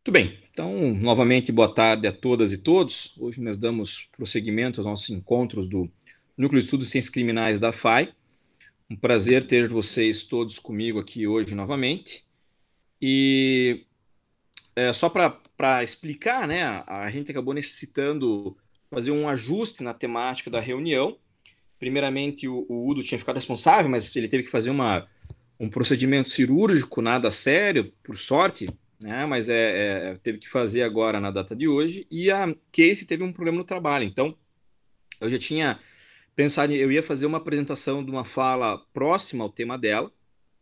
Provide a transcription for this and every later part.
Muito bem, então, novamente, boa tarde a todas e todos. Hoje nós damos prosseguimento aos nossos encontros do Núcleo de Estudos de Ciências Criminais da FAI. Um prazer ter vocês todos comigo aqui hoje novamente. E só para explicar, né, a gente acabou necessitando fazer um ajuste na temática da reunião. Primeiramente, o Udo tinha ficado responsável, mas ele teve que fazer um procedimento cirúrgico, nada sério, por sorte, né? Mas teve que fazer agora na data de hoje. E a Casey teve um problema no trabalho. Então, eu já tinha pensado, eu ia fazer uma apresentação de uma fala próxima ao tema dela,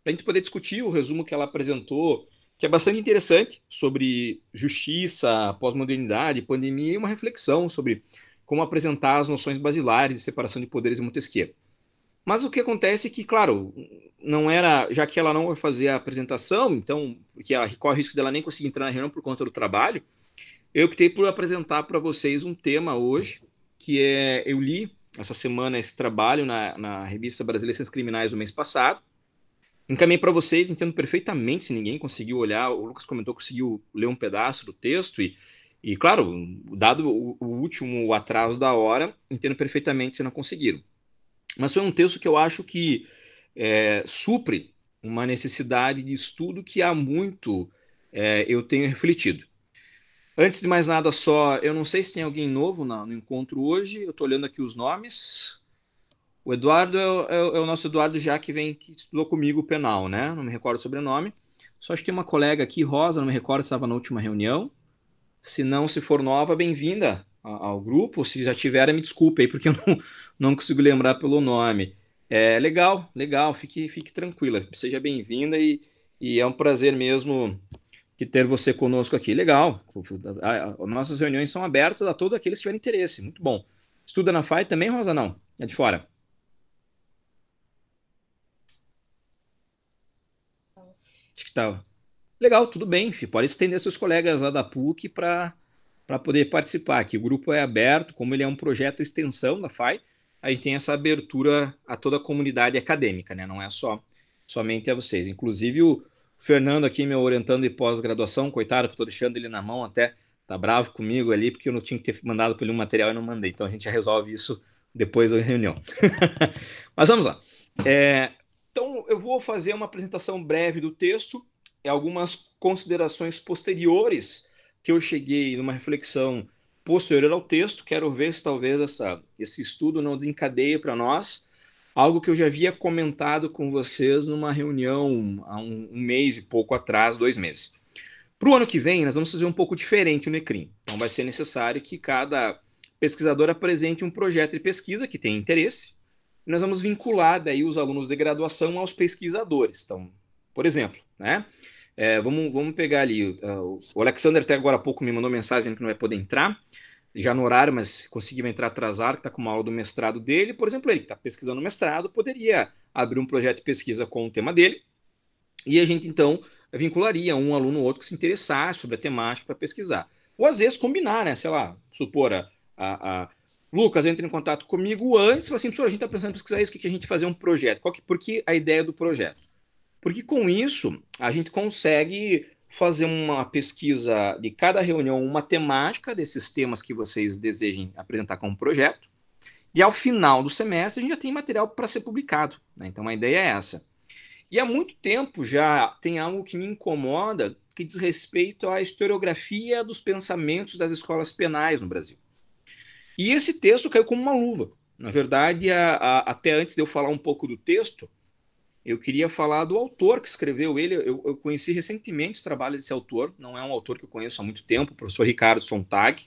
para a gente poder discutir o resumo que ela apresentou, que é bastante interessante, sobre justiça, pós-modernidade, pandemia, e uma reflexão sobre como apresentar as noções basilares de separação de poderes em Montesquieu. Mas o que acontece é que, claro, não era, já que ela não vai fazer a apresentação, então, porque ela corre o risco dela nem conseguir entrar na reunião por conta do trabalho, eu optei por apresentar para vocês um tema hoje, que eu li essa semana esse trabalho na Revista Brasileira de Ciências Criminais do mês passado, encaminhei para vocês, entendo perfeitamente se ninguém conseguiu olhar, o Lucas comentou que conseguiu ler um pedaço do texto e claro, dado o último atraso da hora, entendo perfeitamente se não conseguiram. Mas foi um texto que eu acho que supre uma necessidade de estudo que há muito eu tenho refletido. Antes de mais nada, só, eu não sei se tem alguém novo no encontro hoje, eu estou olhando aqui os nomes. O Eduardo é o nosso Eduardo já que estudou comigo o penal, né? Não me recordo o sobrenome. Só acho que tem uma colega aqui, Rosa, não me recordo se estava na última reunião. Se não, se for nova, bem-vinda ao grupo. Se já tiver, me desculpe aí, porque eu não consigo lembrar pelo nome. É legal, legal, fique tranquila. Seja bem-vinda e é um prazer mesmo que ter você conosco aqui. Legal. Nossas reuniões são abertas a todos aqueles que tiverem interesse. Muito bom. Estuda na FAI também, Rosa? Não? É de fora. Acho que tá. Legal, tudo bem. Filho. Pode estender seus colegas lá da PUC para poder participar. Aqui o grupo é aberto, como ele é um projeto de extensão da FAI, a gente tem essa abertura a toda a comunidade acadêmica, né? Não é somente a vocês. Inclusive o Fernando aqui me orientando de pós-graduação, coitado, que estou deixando ele na mão até, tá bravo comigo ali, porque eu não tinha que ter mandado para ele um material e não mandei. Então a gente já resolve isso depois da reunião. Mas vamos lá. É, então eu vou fazer uma apresentação breve do texto e algumas considerações posteriores que eu cheguei numa reflexão posterior ao texto. Quero ver se talvez esse estudo não desencadeie para nós algo que eu já havia comentado com vocês numa reunião há um mês e pouco atrás, 2 meses. Para o ano que vem, nós vamos fazer um pouco diferente o NECRIM. Então, vai ser necessário que cada pesquisador apresente um projeto de pesquisa que tem interesse. E nós vamos vincular daí os alunos de graduação aos pesquisadores. Então, por exemplo, né? Vamos pegar ali. O Alexander até agora há pouco me mandou mensagem dizendo que não vai poder entrar, já no horário, mas conseguiu entrar atrasado, que está com uma aula do mestrado dele. Por exemplo, ele que está pesquisando o mestrado, poderia abrir um projeto de pesquisa com o tema dele, e a gente então vincularia um aluno ou outro que se interessasse sobre a temática para pesquisar. Ou às vezes combinar, né? Sei lá, supor a Lucas entra em contato comigo antes, fala assim, professor, a gente está pensando em pesquisar isso, o que a gente fazer um projeto? Por que a ideia do projeto? Porque com isso a gente consegue fazer uma pesquisa de cada reunião, uma temática desses temas que vocês desejem apresentar como projeto, e ao final do semestre a gente já tem material para ser publicado. Né? Então a ideia é essa. E há muito tempo já tem algo que me incomoda que diz respeito à historiografia dos pensamentos das escolas penais no Brasil. E esse texto caiu como uma luva. Na verdade, até antes de eu falar um pouco do texto, eu queria falar do autor que escreveu ele. Eu conheci recentemente os trabalhos desse autor, não é um autor que eu conheço há muito tempo, o professor Ricardo Sontag.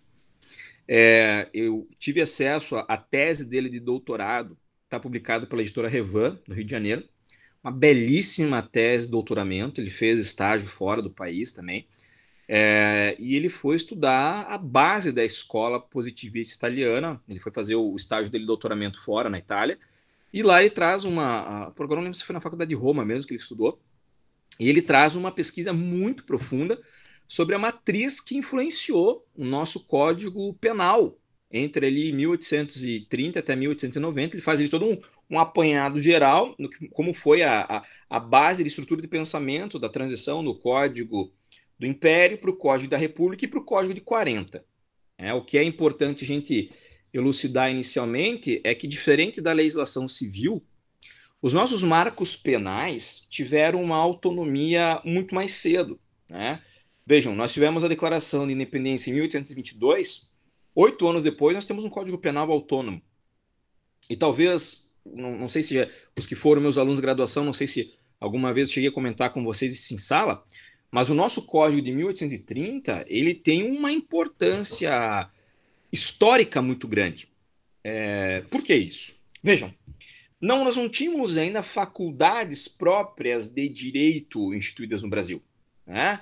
Eu tive acesso à tese dele de doutorado, está publicado pela editora Revan, do Rio de Janeiro. Uma belíssima tese de doutoramento, ele fez estágio fora do país também. E ele foi estudar a base da escola positivista italiana. Ele foi fazer o estágio dele de doutoramento fora, na Itália. E lá ele traz agora não lembro se foi na faculdade de Roma mesmo que ele estudou, e ele traz uma pesquisa muito profunda sobre a matriz que influenciou o nosso Código Penal entre ali 1830 até 1890. Ele faz ali todo um apanhado geral, como foi a base de estrutura de pensamento da transição do Código do Império para o Código da República e para o Código de 40. O que é importante a gente elucidar inicialmente é que, diferente da legislação civil, os nossos marcos penais tiveram uma autonomia muito mais cedo, né? Vejam, nós tivemos a Declaração de Independência em 1822, 8 anos depois nós temos um Código Penal autônomo. E talvez, não sei se os que foram meus alunos de graduação, não sei se alguma vez eu cheguei a comentar com vocês isso em sala, mas o nosso Código de 1830, ele tem uma importância histórica muito grande. Por que isso? Vejam, nós não tínhamos ainda faculdades próprias de direito instituídas no Brasil, né?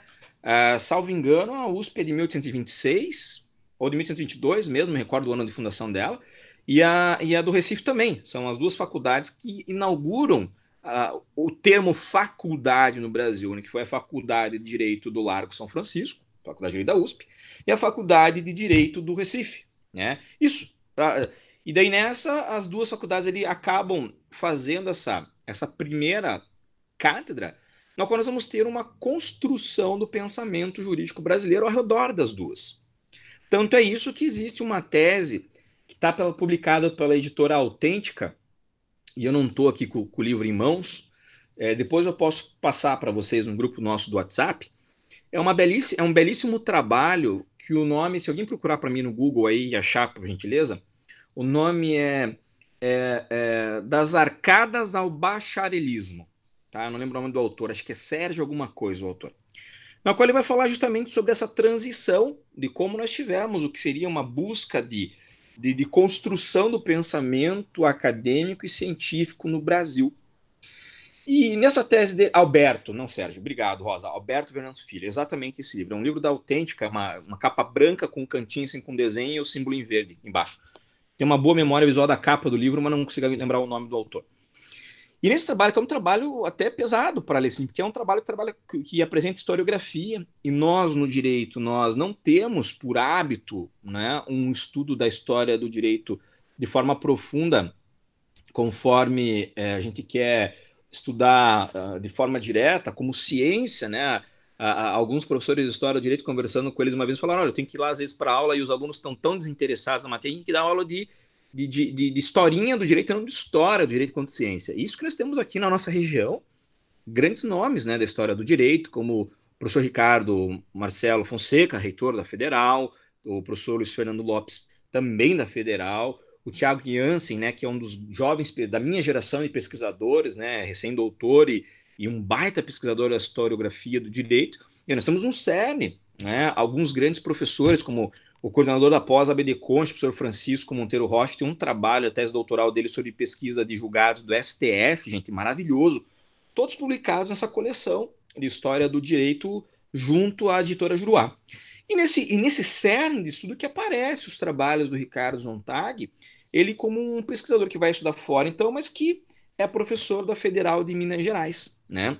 Salvo engano, a USP é de 1826, ou de 1822 mesmo, me recordo do ano de fundação dela, e a do Recife também. São as duas faculdades que inauguram o termo faculdade no Brasil, né, que foi a Faculdade de Direito do Largo São Francisco, Faculdade de Direito da USP, e a Faculdade de Direito do Recife, né? Isso. E daí as duas faculdades acabam fazendo essa primeira cátedra, na qual nós vamos ter uma construção do pensamento jurídico brasileiro ao redor das duas. Tanto é isso que existe uma tese que está publicada pela editora Autêntica, e eu não estou aqui com o livro em mãos, depois eu posso passar para vocês no grupo nosso do WhatsApp. É um belíssimo trabalho que o nome, se alguém procurar para mim no Google aí e achar, por gentileza, o nome é Das Arcadas ao Bacharelismo. Tá? Eu não lembro o nome do autor, acho que é Sérgio alguma coisa o autor. Na qual ele vai falar justamente sobre essa transição de como nós tivemos o que seria uma busca de construção do pensamento acadêmico e científico no Brasil. E nessa tese de Alberto, não Sérgio, obrigado, Rosa, Alberto Venâncio Filho, exatamente esse livro. É um livro da Autêntica, uma capa branca com um cantinho assim, com desenho e o símbolo em verde embaixo. Tem uma boa memória visual da capa do livro, mas não consigo lembrar o nome do autor. E nesse trabalho, que é um trabalho até pesado para ler, sim, porque é um trabalho que apresenta historiografia, e nós, no direito, nós não temos por hábito, né, um estudo da história do direito de forma profunda, conforme a gente quer estudar de forma direta, como ciência, né? Alguns professores de história do direito, conversando com eles uma vez, falaram: olha, eu tenho que ir lá às vezes para aula e os alunos estão tão desinteressados na matéria, tem que dar aula de historinha do direito, não de história do direito quanto ciência. Isso que nós temos aqui na nossa região, grandes nomes, né, da história do direito, como o professor Ricardo Marcelo Fonseca, reitor da Federal, o professor Luiz Fernando Lopes, também da Federal, o Tiago Jansen, né, que é um dos jovens da minha geração de pesquisadores, né, recém-doutor e um baita pesquisador da historiografia do direito. E nós temos um cerne, né, alguns grandes professores, como o coordenador da pós ABD Conte, o professor Francisco Monteiro Rocha, tem um trabalho, a tese doutoral dele sobre pesquisa de julgados do STF, gente, maravilhoso, todos publicados nessa coleção de história do direito junto à editora Juruá. E nesse cerne de estudo que aparece os trabalhos do Ricardo Zontag, ele como um pesquisador que vai estudar fora, então, mas que é professor da Federal de Minas Gerais, né?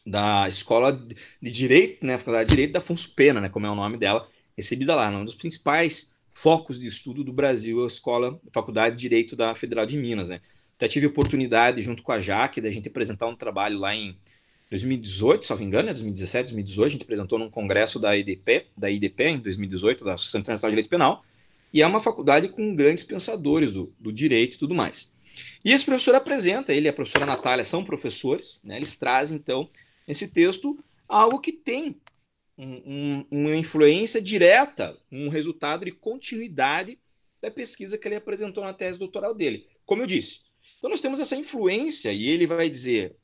Da Escola de Direito, né? Faculdade de Direito da Afonso Pena, né? Como é o nome dela, recebida lá, um dos principais focos de estudo do Brasil, a Faculdade de Direito da Federal de Minas, né? Até tive a oportunidade, junto com a Jaque, da gente apresentar um trabalho lá em 2018, se não me engano, 2017, 2018, a gente apresentou num congresso da IDP em 2018, da Associação Internacional de Direito Penal, e é uma faculdade com grandes pensadores do direito e tudo mais. E esse professor apresenta, ele e a professora Natália são professores, né, eles trazem, então, nesse texto, algo que tem uma influência direta, um resultado de continuidade da pesquisa que ele apresentou na tese doutoral dele. Como eu disse, então nós temos essa influência, e ele vai dizer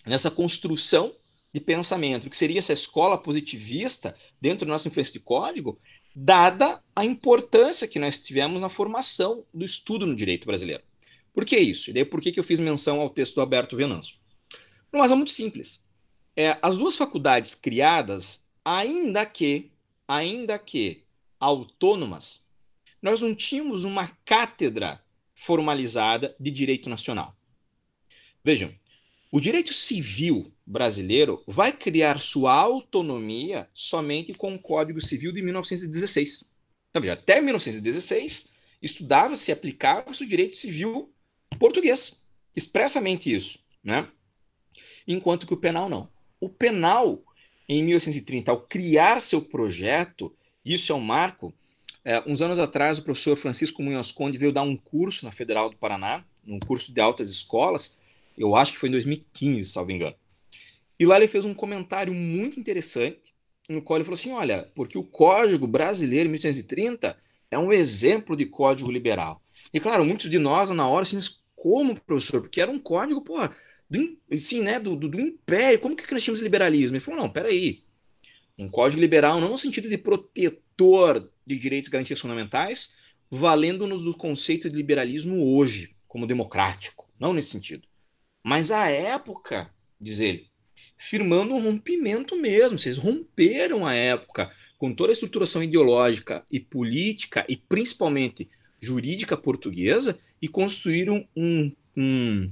nessa construção de pensamento, que seria essa escola positivista dentro da nossa influência de código, dada a importância que nós tivemos na formação do estudo no direito brasileiro. Por que isso? E daí por que eu fiz menção ao texto do Alberto Venâncio? Por uma razão muito simples. As duas faculdades criadas, ainda que autônomas, nós não tínhamos uma cátedra formalizada de direito nacional. Vejam, o direito civil brasileiro vai criar sua autonomia somente com o Código Civil de 1916. Então, veja, até 1916 estudava-se e aplicava-se o direito civil português, expressamente isso, né? Enquanto que o penal não. O penal em 1830, ao criar seu projeto, isso é um marco. Uns anos atrás, o professor Francisco Munhoz Conde veio dar um curso na Federal do Paraná, um curso de altas escolas, eu acho que foi em 2015, salvo engano. E lá ele fez um comentário muito interessante, no qual ele falou assim: olha, porque o Código Brasileiro 1830 é um exemplo de código liberal. E claro, muitos de nós na hora assim, mas como, professor? Porque era um código, pô, sim, né, do Império, como que nós tínhamos liberalismo? Ele falou: não, peraí, um código liberal não no sentido de protetor de direitos e garantias fundamentais, valendo-nos do conceito de liberalismo hoje, como democrático, não nesse sentido. Mas a época, diz ele, firmando um rompimento mesmo. Vocês romperam a época com toda a estruturação ideológica e política e principalmente jurídica portuguesa e construíram um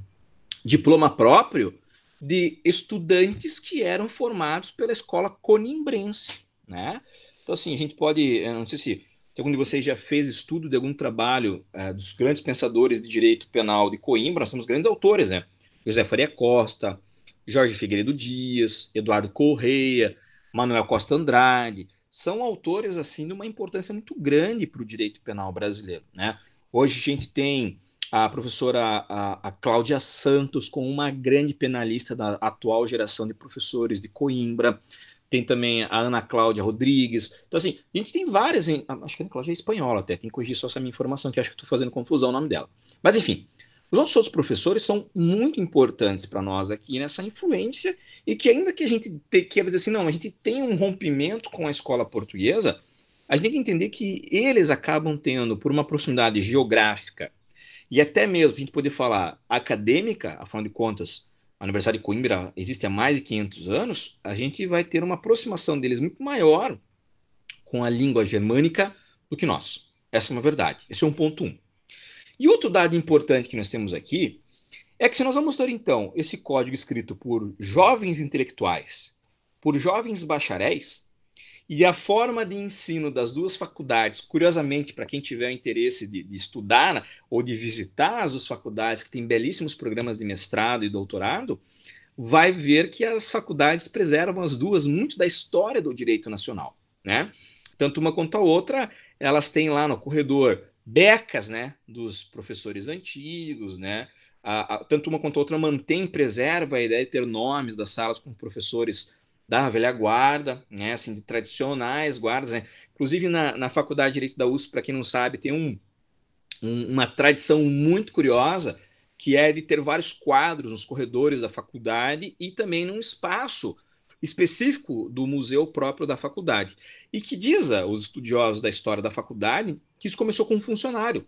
diploma próprio de estudantes que eram formados pela escola conimbrense, né? Então, assim, a gente pode, não sei se algum de vocês já fez estudo de algum trabalho dos grandes pensadores de direito penal de Coimbra, nós temos grandes autores, né? José Faria Costa, Jorge Figueiredo Dias, Eduardo Correia, Manuel Costa Andrade, são autores, assim, de uma importância muito grande para o direito penal brasileiro, né? Hoje a gente tem a professora a Cláudia Santos, com uma grande penalista da atual geração de professores de Coimbra. Tem também a Ana Cláudia Rodrigues. Então, assim, a gente tem várias. Acho que a Ana Cláudia é espanhola até, tem que corrigir só essa minha informação, que acho que estou fazendo confusão o nome dela. Mas, enfim, os outros professores são muito importantes para nós aqui nessa influência e que, ainda que a gente queira dizer assim, não, a gente tem um rompimento com a escola portuguesa, a gente tem que entender que eles acabam tendo, por uma proximidade geográfica e até mesmo a gente poder falar acadêmica, afinal de contas, a Universidade de Coimbra existe há mais de 500 anos, a gente vai ter uma aproximação deles muito maior com a língua germânica do que nós. Essa é uma verdade. Esse é um ponto um. E outro dado importante que nós temos aqui é que se nós vamos ter, então, esse código escrito por jovens intelectuais, por jovens bacharéis, e a forma de ensino das duas faculdades, curiosamente, para quem tiver interesse de estudar, né, ou de visitar as duas faculdades, que têm belíssimos programas de mestrado e doutorado, vai ver que as faculdades preservam as duas muito da história do direito nacional, né? Tanto uma quanto a outra, elas têm lá no corredor becas, né, dos professores antigos, né? Tanto uma quanto a outra mantém, preserva a ideia de ter nomes das salas com professores da velha guarda, né, assim, de tradicionais guardas, né? Inclusive na Faculdade de Direito da USP, para quem não sabe, tem uma tradição muito curiosa, que é de ter vários quadros nos corredores da faculdade e também num espaço específico do museu próprio da faculdade. E que diz os estudiosos da história da faculdade que isso começou com um funcionário,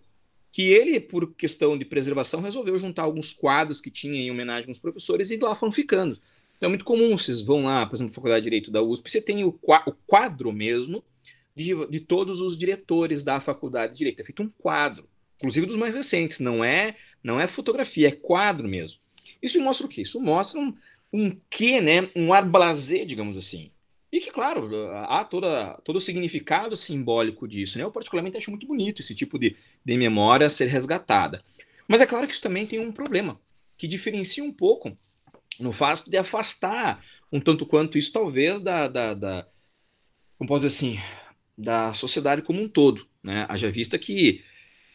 que ele, por questão de preservação, resolveu juntar alguns quadros que tinha em homenagem aos professores e lá foram ficando. Então é muito comum, vocês vão lá, por exemplo, na Faculdade de Direito da USP, você tem o quadro mesmo de todos os diretores da Faculdade de Direito. É feito um quadro, inclusive dos mais recentes, não é fotografia, é quadro mesmo. Isso mostra o quê? Isso mostra um quê, né? Um ar blasé, digamos assim. E que, claro, há todo o significado simbólico disso, né? Eu particularmente acho muito bonito esse tipo de memória ser resgatada. Mas é claro que isso também tem um problema, que diferencia um pouco no fato de afastar um tanto quanto isso, talvez, como posso dizer assim, da sociedade como um todo, né? Haja vista que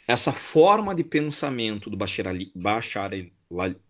essa forma de pensamento do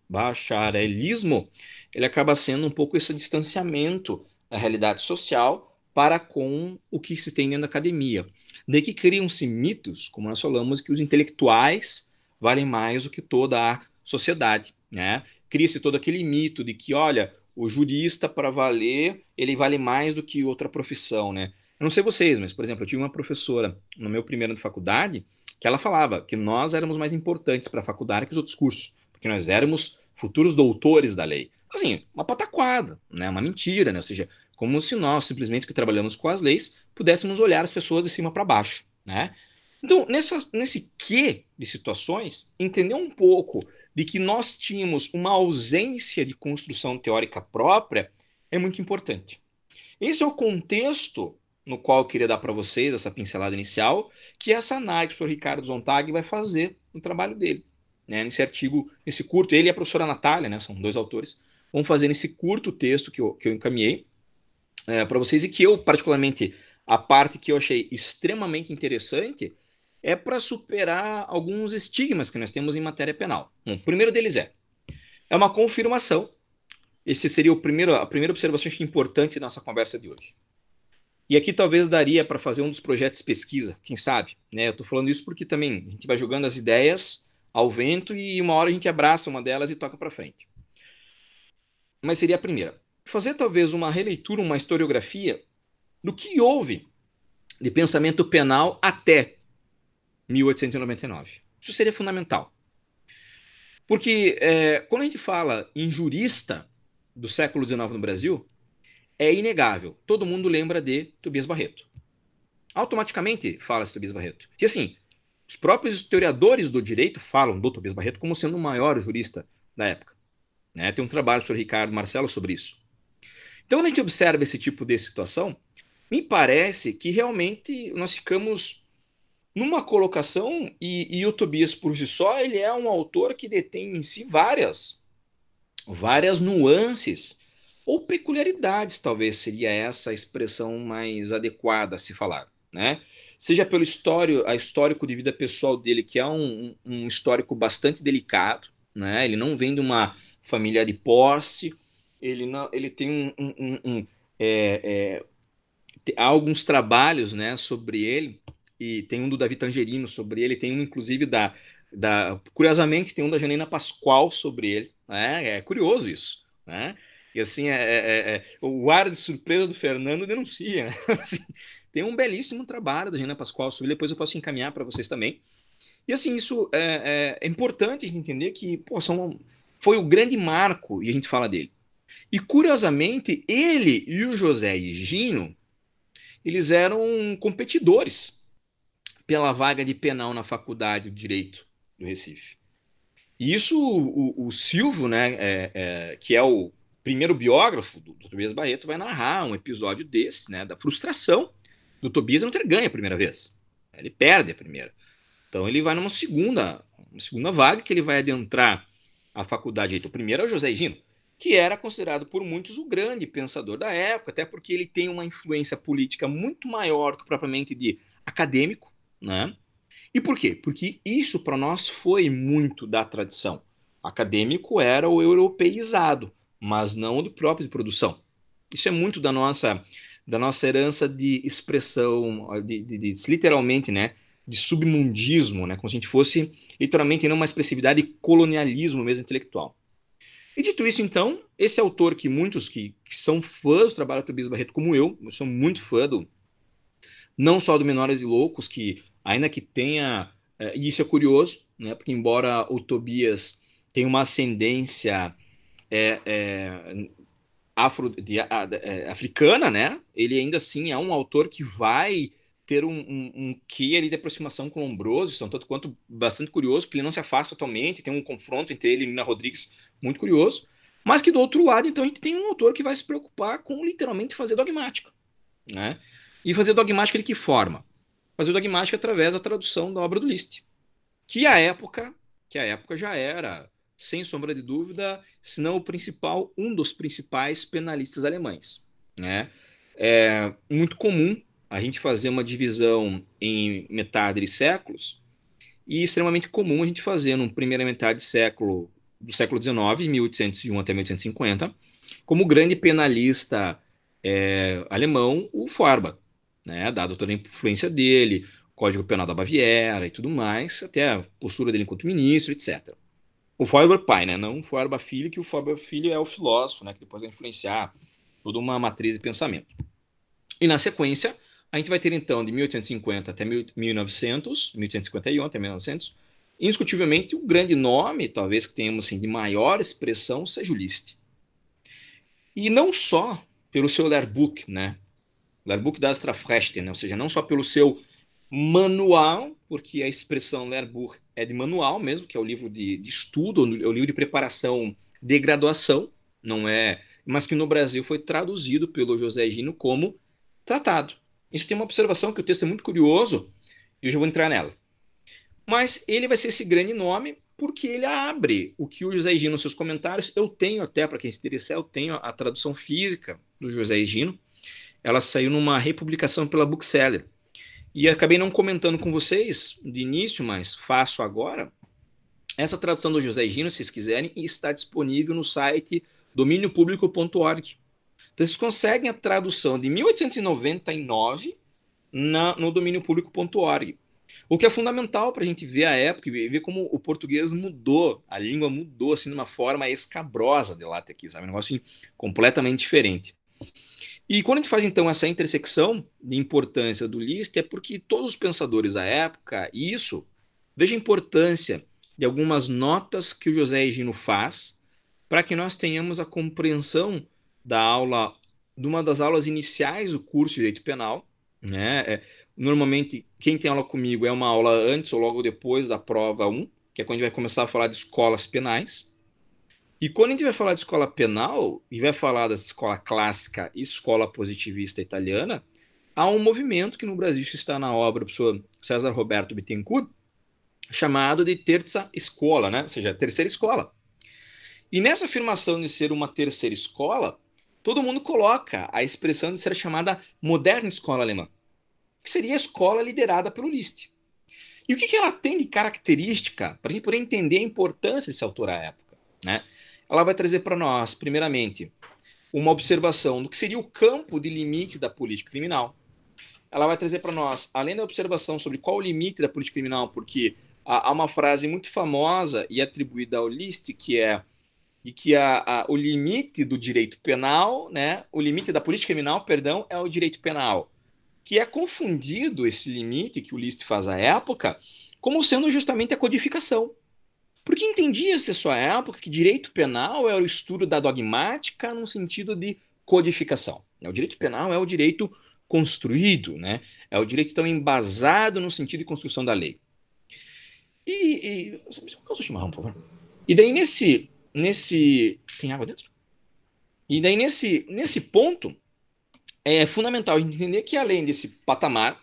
bacharelismo, ele acaba sendo um pouco esse distanciamento da realidade social para com o que se tem dentro da academia. Daí que criam-se mitos, como nós falamos, que os intelectuais valem mais do que toda a sociedade, né? Cria-se todo aquele mito de que, olha, o jurista, para valer, ele vale mais do que outra profissão, né? Eu não sei vocês, mas, por exemplo, eu tive uma professora no meu primeiro ano de faculdade que ela falava que nós éramos mais importantes para a faculdade que os outros cursos, porque nós éramos futuros doutores da lei. Assim, uma pataquada, né? Uma mentira, né? Ou seja, como se nós, simplesmente que trabalhamos com as leis, pudéssemos olhar as pessoas de cima para baixo, né? Então, nesse quê de situações, entender um pouco de que nós tínhamos uma ausência de construção teórica própria é muito importante. Esse é o contexto no qual eu queria dar para vocês essa pincelada inicial, que essa análise que o Ricardo Zontag vai fazer no trabalho dele, né? Nesse artigo, nesse curto, ele e a professora Natália, né? São dois autores, vão fazer nesse curto texto que eu encaminhei, para vocês, e que eu, particularmente, a parte que eu achei extremamente interessante é para superar alguns estigmas que nós temos em matéria penal. Bom, o primeiro deles é uma confirmação. Esse seria a primeira observação acho que importante da nossa conversa de hoje. E aqui talvez daria para fazer um dos projetos de pesquisa, quem sabe? Né? Eu estou falando isso porque também a gente vai jogando as ideias ao vento e uma hora a gente abraça uma delas e toca para frente. Mas seria a primeira. Fazer talvez uma releitura, uma historiografia do que houve de pensamento penal até 1899. Isso seria fundamental. Porque quando a gente fala em jurista do século XIX no Brasil, é inegável. Todo mundo lembra de Tobias Barreto. Automaticamente fala-se Tobias Barreto. E assim, os próprios historiadores do direito falam do Tobias Barreto como sendo o maior jurista da época. Né? Tem um trabalho do Sr. Ricardo Marcelo sobre isso. Então, quando a gente observa esse tipo de situação, me parece que realmente nós ficamos numa colocação, e o Tobias por si só, ele é um autor que detém em si várias nuances ou peculiaridades, talvez seria essa a expressão mais adequada a se falar, né? Seja pelo histórico de vida pessoal dele, que é um histórico bastante delicado, né? Ele não vem de uma família de posse, ele tem há alguns trabalhos, né, sobre ele, e tem um do Davi Tangerino sobre ele, tem um inclusive curiosamente tem um da Janina Pascoal sobre ele, né? É curioso isso, né? E assim, o ar de surpresa do Fernando denuncia, né? Assim, tem um belíssimo trabalho da Janina Pascoal sobre ele, depois eu posso encaminhar para vocês também. E assim, isso é importante a gente entender que, pô, foi o grande marco, e a gente fala dele. E curiosamente, ele e o José Higino, eles eram competidores pela vaga de penal na Faculdade de Direito do Recife. E isso o Silvio, né, que é o primeiro biógrafo do Tobias Barreto, vai narrar um episódio desse, né, da frustração do Tobias não ter ganho a primeira vez. Ele perde a primeira. Então ele vai uma segunda vaga que ele vai adentrar a faculdade de Direito. O primeiro é o José Higino, que era considerado por muitos o grande pensador da época, até porque ele tem uma influência política muito maior que propriamente de acadêmico, né? E por quê? Porque isso para nós foi muito da tradição. Acadêmico era o europeizado, mas não o do próprio de produção. Isso é muito da nossa herança de expressão, literalmente, né, de submundismo, né, como se a gente fosse literalmente não uma expressividade de colonialismo mesmo intelectual. E dito isso, então, esse autor que muitos que são fãs do trabalho do Tobias Barreto, como eu sou muito fã não só do Menores e Loucos, que ainda que tenha, e isso é curioso, né, porque embora o Tobias tenha uma ascendência é, é, africana, né, ele ainda assim é um autor que vai ter um quê ali de aproximação com o Lombroso, isso é um tanto quanto bastante curioso, porque ele não se afasta totalmente, tem um confronto entre ele e Nina Rodrigues muito curioso, mas que do outro lado, então, a gente tem um autor que vai se preocupar com literalmente fazer dogmática, né? E fazer dogmática de que forma? Fazer dogmática através da tradução da obra do Liszt, que a época, que a época já era, sem sombra de dúvida, se não o principal, um dos principais penalistas alemães, né? É muito comum a gente fazer uma divisão em metade de séculos e extremamente comum a gente fazer numa primeira metade do século XIX, 1801 até 1850, como grande penalista alemão, o Feuerbach, né? Dado toda a influência dele, Código Penal da Baviera e tudo mais, até a postura dele enquanto ministro, etc. O Feuerbach pai, né? Não o Feuerbach filho, que o Feuerbach filho é o filósofo, né? Que depois vai influenciar toda uma matriz de pensamento. E na sequência, a gente vai ter então de 1850 até 1900, 1851 até 1900, indiscutivelmente o grande nome, talvez que tenhamos assim, de maior expressão, seja o Liszt. E não só pelo seu Lehrbuch, né? Lehrbuch das Strafrechte, né? Ou seja, não só pelo seu manual, porque a expressão Lehrbuch é de manual mesmo, que é o livro de estudo, é o livro de preparação de graduação, não é, mas que no Brasil foi traduzido pelo José Gino como tratado. Isso tem uma observação que o texto é muito curioso e eu já vou entrar nela. Mas ele vai ser esse grande nome porque ele abre o que o José Gino nos seus comentários, eu tenho até, para quem se interessar, eu tenho a tradução física do José Gino, ela saiu numa republicação pela Bookseller. E acabei não comentando com vocês de início, mas faço agora. Essa tradução do José Gino, se vocês quiserem, está disponível no site dominiopublico.org. Então, vocês conseguem a tradução de 1899 no dominiopublico.org. O que é fundamental para a gente ver a época e ver como o português mudou, a língua mudou assim de uma forma escabrosa de lá até aqui, sabe? Um negócio assim, completamente diferente. E quando a gente faz então essa intersecção de importância do Liszt, é porque todos os pensadores da época, e isso, veja a importância de algumas notas que o José Higino faz para que nós tenhamos a compreensão da aula, de uma das aulas iniciais do curso de Direito Penal, né? Normalmente, quem tem aula comigo é uma aula antes ou logo depois da prova 1, que é quando a gente vai começar a falar de escolas penais. E quando a gente vai falar de escola penal e vai falar dessa escola clássica e escola positivista italiana, há um movimento que no Brasil está na obra do professor César Roberto Bittencourt, chamado de terza escola, né? Ou seja, terceira escola. E nessa afirmação de ser uma terceira escola, todo mundo coloca a expressão de ser chamada moderna escola alemã, que seria a escola liderada pelo Liszt. E o que ela tem de característica para a gente poder entender a importância desse autor à época, né? Ela vai trazer para nós, primeiramente, uma observação do que seria o campo de limite da política criminal. Ela vai trazer para nós, além da observação sobre qual o limite da política criminal, porque há uma frase muito famosa e atribuída ao Liszt, que é de que o limite do direito penal, né, o limite da política criminal, perdão, é o direito penal, que é confundido esse limite que o Liszt faz à época como sendo justamente a codificação. Porque entendia-se à sua época que direito penal era o estudo da dogmática no sentido de codificação. O direito penal é o direito construído, né? É o direito então embasado no sentido de construção da lei. Qual é o chimarrão, por favor? E daí nesse tem água dentro? E daí nesse ponto é fundamental entender que além desse patamar,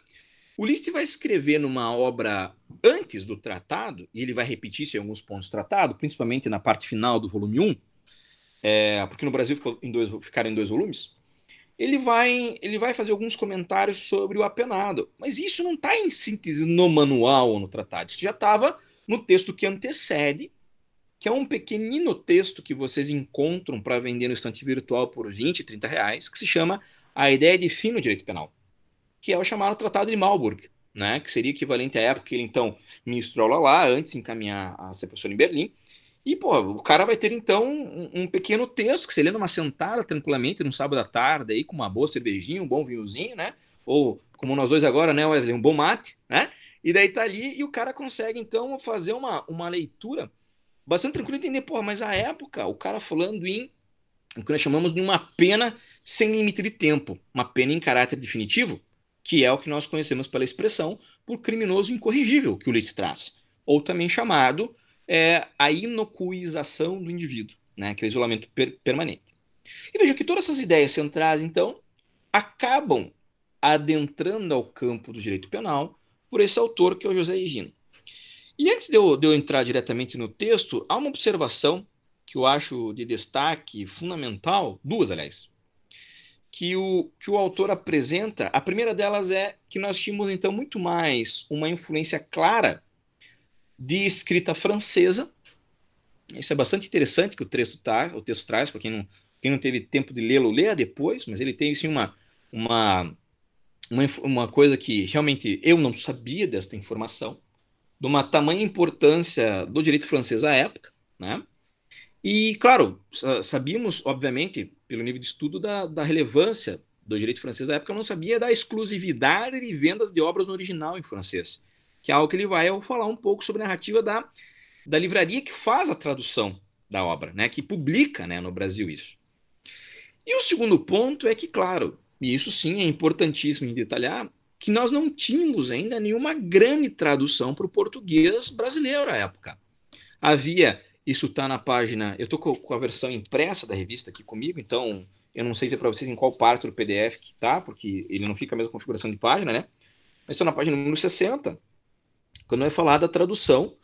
o Liszt vai escrever numa obra antes do tratado, e ele vai repetir isso em alguns pontos do tratado, principalmente na parte final do volume 1, porque no Brasil ficaram em dois volumes. Ele vai fazer alguns comentários sobre o apenado, mas isso não está em síntese no manual ou no tratado, isso já estava no texto que antecede, que é um pequenino texto que vocês encontram para vender no estante virtual por 20, 30 reais, que se chama A Ideia de Fim no Direito Penal, que é o chamado Tratado de Marburg, né, que seria equivalente à época que ele então ministrou lá, antes de encaminhar a ser professor em Berlim. E, pô, o cara vai ter então um pequeno texto que você lê numa sentada tranquilamente, num sábado à tarde, aí, com uma boa cervejinha, um bom vinhozinho, né? Ou, como nós dois agora, né, Wesley, um bom mate, né? E daí tá ali e o cara consegue então fazer uma leitura bastante tranquila e entender, pô, mas a época, o cara falando em o que nós chamamos de uma pena sem limite de tempo, uma pena em caráter definitivo, que é o que nós conhecemos pela expressão por criminoso incorrigível que o Ulisses traz, ou também chamado a inocuização do indivíduo, né, que é o isolamento permanente. E veja que todas essas ideias centrais, então, acabam adentrando ao campo do direito penal por esse autor que é o José Higino. E antes de eu entrar diretamente no texto, há uma observação que eu acho de destaque fundamental, duas, aliás, que o autor apresenta. A primeira delas é que nós tínhamos, então, muito mais uma influência clara de escrita francesa. Isso é bastante interessante que o texto traz, para quem não teve tempo de lê-lo, leia depois, mas ele tem, assim, uma, uma coisa que realmente eu não sabia desta informação, de uma tamanha importância do direito francês à época, né? E, claro, sabíamos, obviamente, pelo nível de estudo, da relevância do direito francês da época, eu não sabia da exclusividade de vendas de obras no original em francês, que é algo que ele vai falar um pouco sobre a narrativa da livraria que faz a tradução da obra, né, que publica, né, no Brasil isso. E o segundo ponto é que, claro, e isso sim é importantíssimo de detalhar, que nós não tínhamos ainda nenhuma grande tradução para o português brasileiro à época. Havia, isso está na página, eu estou com a versão impressa da revista aqui comigo, então eu não sei se é para vocês em qual parte do PDF que está, porque ele não fica a mesma configuração de página, né? Mas estou na página número 60, quando vai falar da tradução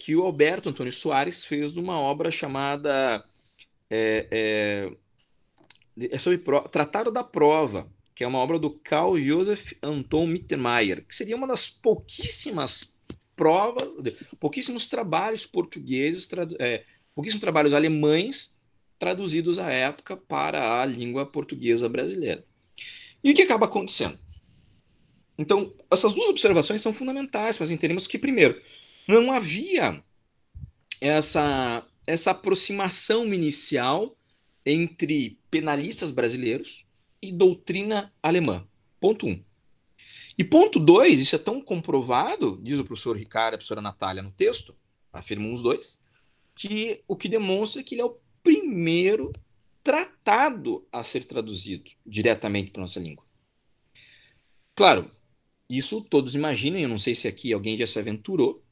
que o Alberto Antônio Soares fez de uma obra chamada é, é sobre Tratado da Prova, que é uma obra do Carl Joseph Anton Mittermeier, que seria uma das pouquíssimas provas, pouquíssimos trabalhos portugueses, pouquíssimos trabalhos alemães traduzidos à época para a língua portuguesa brasileira. E o que acaba acontecendo? Então, essas duas observações são fundamentais para nós entendermos que, primeiro, não havia essa aproximação inicial entre penalistas brasileiros e doutrina alemã. Ponto um. E ponto dois, isso é tão comprovado, diz o professor Ricardo e a professora Natália no texto, afirmam os dois, que o que demonstra que ele é o primeiro tratado a ser traduzido diretamente para a nossa língua. Claro, isso todos imaginem, eu não sei se aqui alguém já se aventurou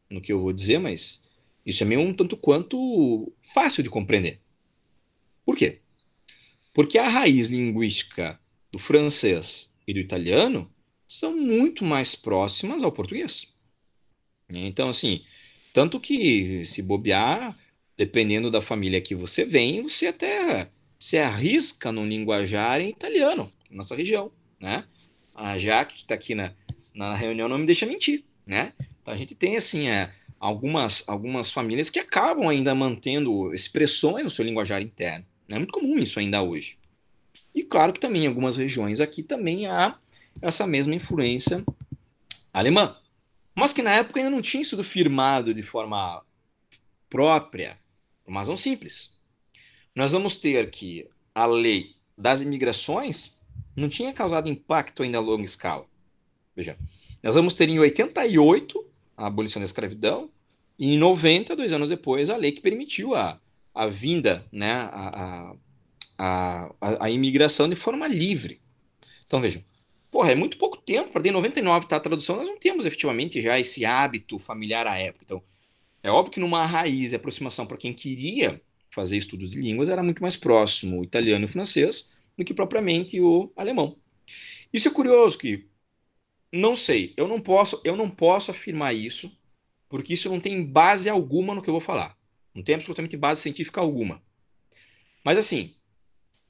no que eu vou dizer, mas isso é meio um tanto quanto fácil de compreender. Por quê? Porque a raiz linguística do francês e do italiano são muito mais próximas ao português. Então, assim, tanto que se bobear, dependendo da família que você vem, você até se arrisca no linguajar em italiano, nossa região, né? A Jaque, que está aqui na reunião, não me deixa mentir, né? Então, a gente tem, assim, algumas famílias que acabam ainda mantendo expressões no seu linguajar interno. É muito comum isso ainda hoje. E claro que também em algumas regiões aqui também há essa mesma influência alemã, mas que na época ainda não tinha sido firmado de forma própria, por uma razão simples. Nós vamos ter que a lei das imigrações não tinha causado impacto ainda a longa escala. Veja, nós vamos ter em 88 a abolição da escravidão e em 90, 2 anos depois, a lei que permitiu a vinda, né, a imigração de forma livre. Então vejam, porra, é muito pouco tempo, para em 99 tá a tradução, nós não temos efetivamente já esse hábito familiar à época. Então, é óbvio que numa raiz e aproximação para quem queria fazer estudos de línguas era muito mais próximo o italiano e o francês do que propriamente o alemão. Isso é curioso que não sei, eu não posso afirmar isso, porque isso não tem base alguma no que eu vou falar. Não tem absolutamente base científica alguma. Mas assim,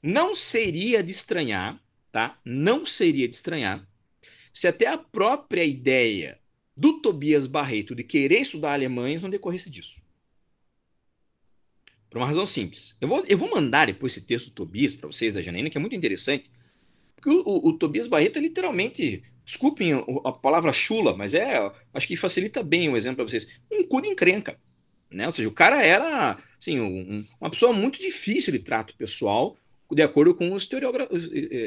não seria de estranhar, tá? Não seria de estranhar se até a própria ideia do Tobias Barreto de querer estudar alemães não decorresse disso. Por uma razão simples. Eu vou mandar depois esse texto do Tobias para vocês da Janaína, que é muito interessante, porque o Tobias Barreto é literalmente, desculpem a palavra chula, mas acho que facilita bem o exemplo para vocês, um cu de encrenca. Né? Ou seja, o cara era assim, uma pessoa muito difícil de trato pessoal, de acordo com os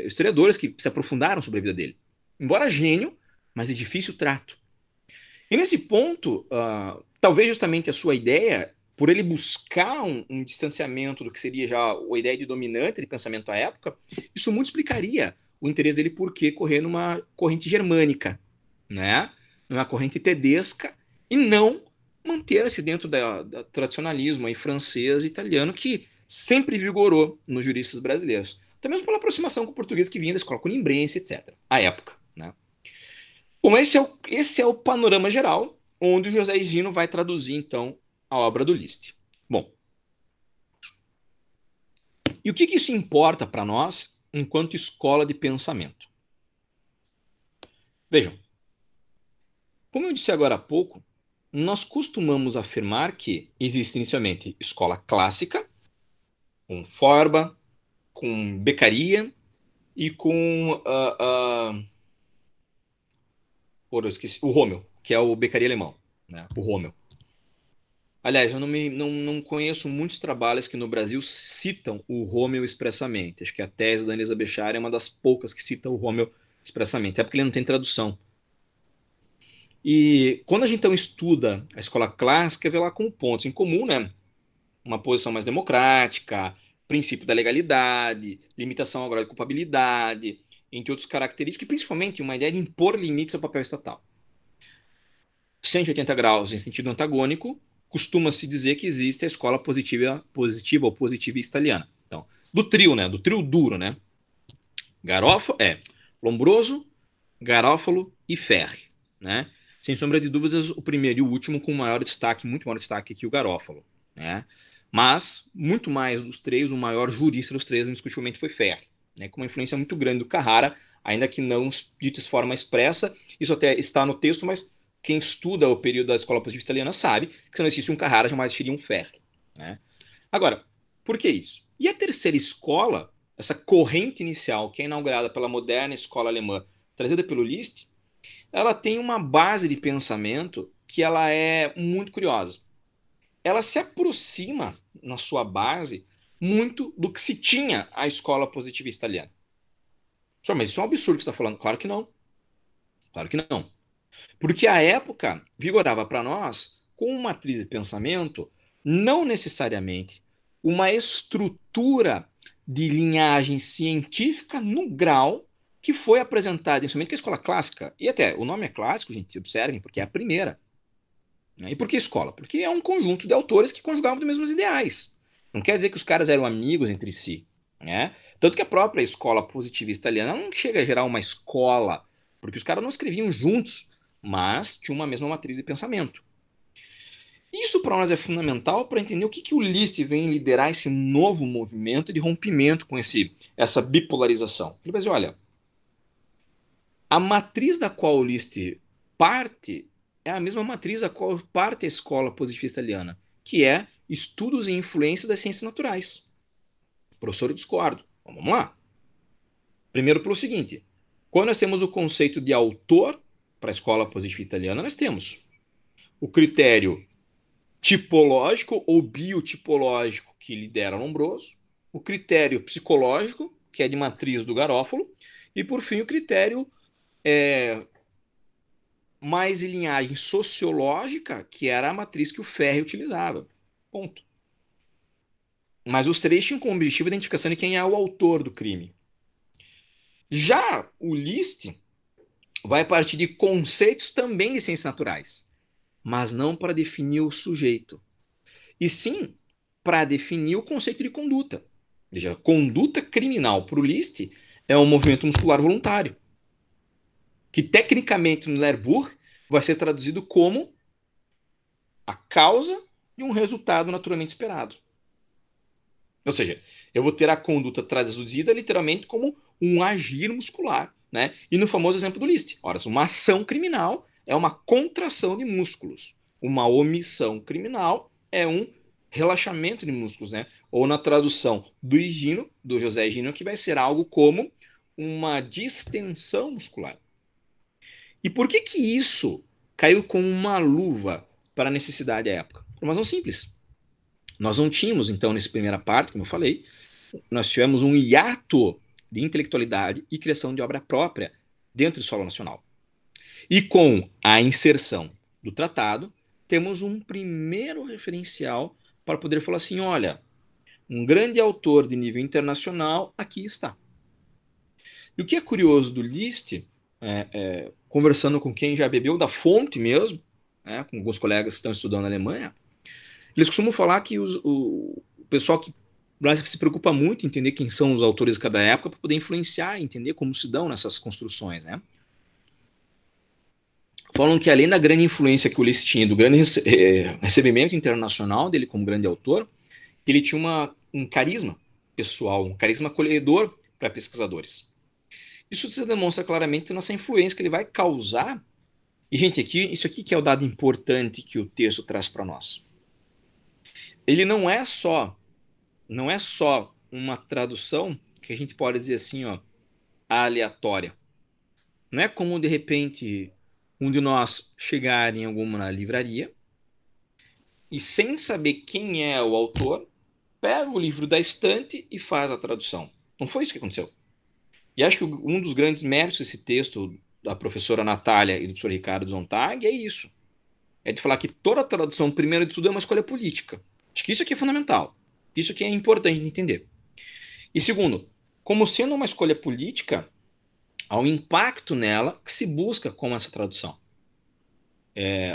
historiadores que se aprofundaram sobre a vida dele. Embora gênio, mas de difícil trato. E nesse ponto, talvez justamente a sua ideia, por ele buscar um distanciamento do que seria já a ideia de dominante de pensamento à época, isso muito explicaria o interesse dele por que correr numa corrente germânica, né? Numa corrente tedesca, e não manter-se dentro da tradicionalismo aí, francês e italiano, que sempre vigorou nos juristas brasileiros. Até mesmo pela aproximação com o português que vinha da escola conimbrense, etc. À época, né? Bom, esse é o panorama geral, onde o José Higino vai traduzir, então, a obra do Liszt. Bom, e o que isso importa para nós enquanto escola de pensamento? Vejam, como eu disse agora há pouco, nós costumamos afirmar que existe inicialmente escola clássica, com Feuerbach, com Beccaria e com eu esqueci, o Rommel, que é o Beccaria alemão, né? O Rommel. Aliás, eu não conheço muitos trabalhos que no Brasil citam o Rommel expressamente. Acho que a tese da Elisa Bechara é uma das poucas que cita o Rommel expressamente. É porque ele não tem tradução. E quando a gente então estuda a escola clássica, vê lá com pontos em comum, né? Uma posição mais democrática, princípio da legalidade, limitação ao grau de culpabilidade, entre outros características, e principalmente uma ideia de impor limites ao papel estatal. 180 graus em sentido antagônico, costuma-se dizer que existe a escola positiva ou positivista italiana. Então, do trio, né? Do trio duro, né? Garofalo, Lombroso, Garofalo e Ferri, né? Sem sombra de dúvidas, o primeiro e o último com maior destaque, muito maior destaque que o Garofalo, né? Mas, muito mais dos três, o maior jurista dos três, indiscutivelmente, foi Ferri, né, com uma influência muito grande do Carrara, ainda que não dito de forma expressa. Isso até está no texto, mas quem estuda o período da escola positivista italiana sabe que se não existisse um Carrara, jamais existiria um Ferri. Né? Agora, por que isso? E a terceira escola, essa corrente inicial, que é inaugurada pela moderna escola alemã, trazida pelo Liszt, ela tem uma base de pensamento que ela é muito curiosa. Ela se aproxima, na sua base, muito do que se tinha a escola positivista italiana. Só, mas isso é um absurdo que você está falando. Claro que não. Claro que não. Porque a época vigorava para nós com uma matriz de pensamento, não necessariamente uma estrutura de linhagem científica no grau que foi apresentada inicialmente com a escola clássica. E até o nome é clássico, gente, observem, porque é a primeira. Né? E por que escola? Porque é um conjunto de autores que conjugavam os mesmos ideais. Não quer dizer que os caras eram amigos entre si. Né? Tanto que a própria escola positivista italiana não chega a gerar uma escola, porque os caras não escreviam juntos, mas tinham uma mesma matriz de pensamento. Isso para nós é fundamental para entender o que o Liszt vem liderar esse novo movimento de rompimento com essa bipolarização. Ele vai dizer, olha, a matriz da qual o Liszt parte é a mesma matriz da qual parte a escola positivista italiana, que é estudos e influência das ciências naturais. Professor, eu discordo. Então, vamos lá. Primeiro pelo seguinte, quando nós temos o conceito de autor para a escola positivista italiana, nós temos o critério tipológico ou biotipológico que lidera Lombroso, o critério psicológico, que é de matriz do Garófalo, e por fim o critério mais em linhagem sociológica, que era a matriz que o Ferri utilizava. Ponto. Mas os três tinham como objetivo a identificação de quem é o autor do crime. Já o Liszt vai partir de conceitos também de ciências naturais, mas não para definir o sujeito, e sim para definir o conceito de conduta. Veja, conduta criminal para o Liszt é um movimento muscular voluntário, que tecnicamente no Lerbourg vai ser traduzido como a causa de um resultado naturalmente esperado. Ou seja, eu vou ter a conduta traduzida literalmente como um agir muscular. Né? E no famoso exemplo do Liszt, ora, uma ação criminal é uma contração de músculos. Uma omissão criminal é um relaxamento de músculos. Né? Ou na tradução do Higino, do José Higino, que vai ser algo como uma distensão muscular. E por que que isso caiu como uma luva para a necessidade à época? Por uma razão simples. Nós não tínhamos, então, nessa primeira parte, como eu falei, nós tivemos um hiato de intelectualidade e criação de obra própria dentro do solo nacional. E com a inserção do tratado, temos um primeiro referencial para poder falar assim, olha, um grande autor de nível internacional aqui está. E o que é curioso do Liszt, conversando com quem já bebeu da fonte mesmo, com alguns colegas que estão estudando na Alemanha, eles costumam falar que o pessoal que se preocupa muito em entender quem são os autores de cada época para poder influenciar e entender como se dão nessas construções. Né? Falam que além da grande influência que o Liszt tinha, do grande recebimento internacional dele como grande autor, ele tinha um carisma pessoal, um carisma acolhedor para pesquisadores. Isso se demonstra claramente nessa influência que ele vai causar. E, gente, isso aqui que é o dado importante que o texto traz para nós. Ele não é só uma tradução que a gente pode dizer assim, ó, aleatória. Não é como, de repente, um de nós chegar em alguma livraria e, sem saber quem é o autor, pega o livro da estante e faz a tradução. Não foi isso que aconteceu. E acho que um dos grandes méritos desse texto da professora Natália e do professor Ricardo Zontag é isso. É de falar que toda tradução, primeiro de tudo, é uma escolha política. Acho que isso aqui é fundamental. Isso aqui é importante de entender. E segundo, como sendo uma escolha política, há um impacto nela que se busca com essa tradução.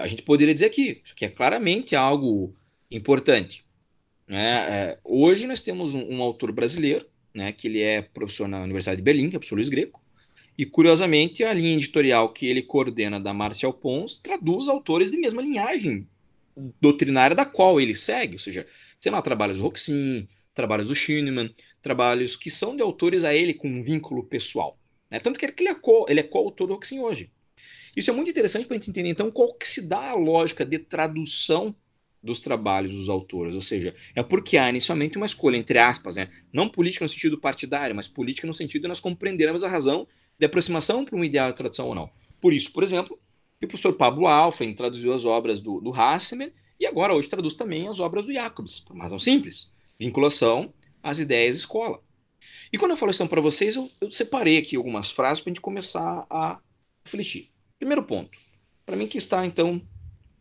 A gente poderia dizer que isso aqui é claramente algo importante. Né? Hoje nós temos um autor brasileiro, né, que ele é professor na Universidade de Berlim, que é o professor Luiz Greco, e curiosamente a linha editorial que ele coordena da Marcial Pons traduz autores de mesma linhagem doutrinária da qual ele segue, ou seja, sei lá, trabalhos do Roxin, trabalhos do Schünemann, trabalhos que são de autores a ele com um vínculo pessoal. Né? Tanto que ele é coautor do Roxin hoje. Isso é muito interessante para a gente entender, então, qual que se dá a lógica de tradução dos trabalhos dos autores. Ou seja, é porque há inicialmente uma escolha, entre aspas, né? Não política no sentido partidário, mas política no sentido de nós compreendermos a razão de aproximação para um ideal de tradução ou não. Por isso, por exemplo, o professor Pablo Alfen traduziu as obras do Hassemer e agora hoje traduz também as obras do Jacobs, por uma razão simples, vinculação às ideias escola. E quando eu falo isso para vocês, eu separei aqui algumas frases para a gente começar a refletir. Primeiro ponto, para mim que está então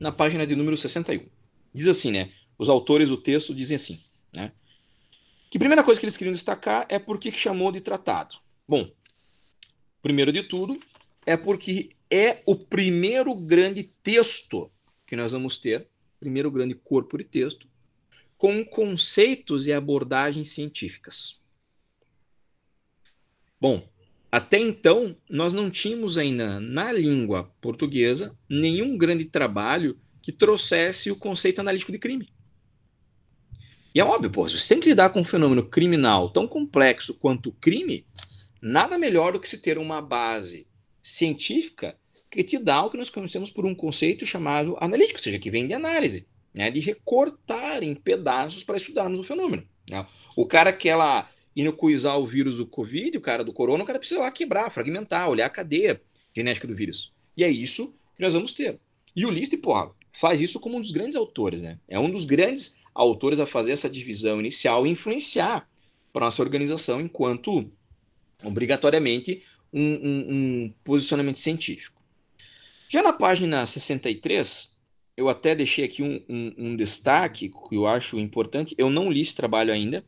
na página de número 61. Diz assim, né? Os autores do texto dizem assim, né? Que a primeira coisa que eles queriam destacar é por que chamou de tratado. Bom, primeiro de tudo, é porque é o primeiro grande texto que nós vamos ter, primeiro grande corpo de texto, com conceitos e abordagens científicas. Bom, até então, nós não tínhamos ainda na língua portuguesa nenhum grande trabalho que trouxesse o conceito analítico de crime. E é óbvio, pô, se você tem que lidar com um fenômeno criminal tão complexo quanto o crime, nada melhor do que se ter uma base científica que te dá o que nós conhecemos por um conceito chamado analítico, ou seja, que vem de análise, né, de recortar em pedaços para estudarmos o fenômeno. Né? O cara que ela inocuizar o vírus do Covid, o cara do corona, o cara precisa lá quebrar, fragmentar, olhar a cadeia genética do vírus. E é isso que nós vamos ter. E o List, porra, faz isso como um dos grandes autores, né? É um dos grandes autores a fazer essa divisão inicial e influenciar para a nossa organização enquanto obrigatoriamente um posicionamento científico. Já na página 63, eu até deixei aqui um destaque que eu acho importante. Eu não li esse trabalho ainda,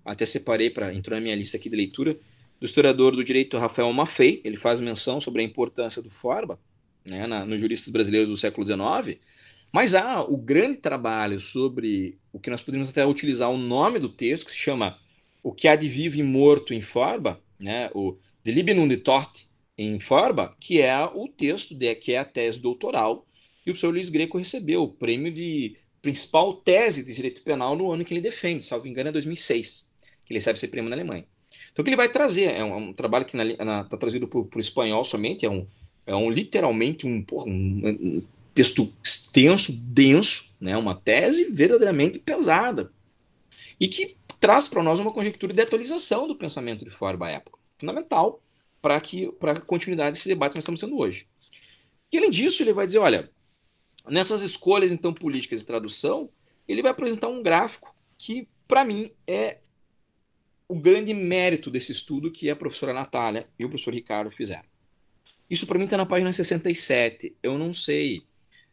até separei para entrar na minha lista aqui de leitura, do historiador do direito Rafael Maffei. Ele faz menção sobre a importância do Forba, né, nos juristas brasileiros do século XIX. Mas há o grande trabalho sobre o que nós poderíamos até utilizar o nome do texto, que se chama O que há de vivo e morto em Forba, né, o De Leben und Tod em Forba, que é o texto que é a tese doutoral, e o professor Luiz Greco recebeu o prêmio de principal tese de direito penal no ano que ele defende, salvo engano é 2006, que ele recebe esse prêmio na Alemanha. Então o que ele vai trazer é um trabalho que está traduzido para o espanhol somente, literalmente um texto extenso, denso, né, uma tese verdadeiramente pesada e que traz para nós uma conjectura de atualização do pensamento de Feuerbach à época, fundamental para a continuidade desse debate que nós estamos tendo hoje. E além disso, ele vai dizer, olha, nessas escolhas então políticas de tradução, ele vai apresentar um gráfico que para mim é o grande mérito desse estudo que a professora Natália e o professor Ricardo fizeram. Isso para mim está na página 67. Eu não sei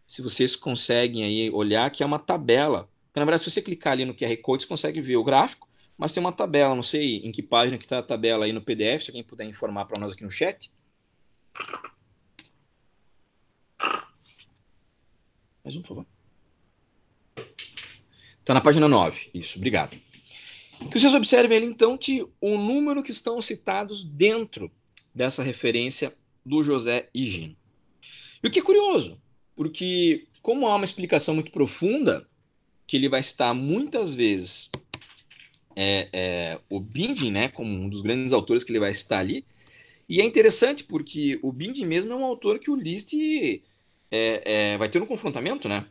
se vocês conseguem aí olhar que é uma tabela. Porque, na verdade, se você clicar ali no QR Code, você consegue ver o gráfico, mas tem uma tabela. Não sei em que página que está a tabela aí no PDF, se alguém puder informar para nós aqui no chat. Mais um, por favor. Está na página 9. Isso, obrigado. Que vocês observem ali, então, que o número que estão citados dentro dessa referência do José Higino. E o que é curioso, porque como há uma explicação muito profunda, que ele vai citar muitas vezes o Binding, né, como um dos grandes autores que ele vai citar ali, e é interessante porque o Binding mesmo é um autor que o Liszt vai ter um confrontamento, né?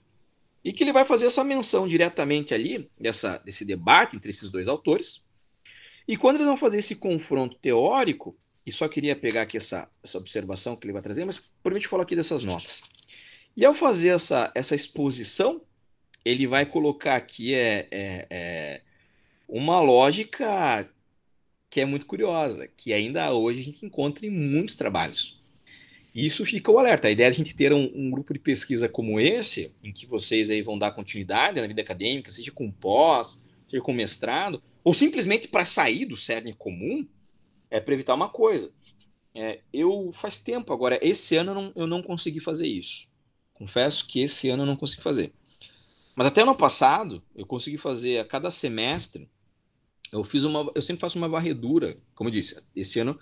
E que ele vai fazer essa menção diretamente ali, desse debate entre esses dois autores. E quando eles vão fazer esse confronto teórico, e só queria pegar aqui essa observação que ele vai trazer, mas permite falar aqui dessas notas. E ao fazer essa exposição, ele vai colocar aqui uma lógica que é muito curiosa, que ainda hoje a gente encontra em muitos trabalhos. E isso fica o alerta. A ideia de a gente ter um grupo de pesquisa como esse, em que vocês aí vão dar continuidade na vida acadêmica, seja com pós, seja com mestrado, ou simplesmente para sair do cerne comum, é para evitar uma coisa. Eu faz tempo agora, esse ano eu não consegui fazer isso. Confesso que esse ano eu não consegui fazer. Mas até ano passado, eu consegui fazer a cada semestre, eu sempre faço uma varredura, como eu disse, esse ano,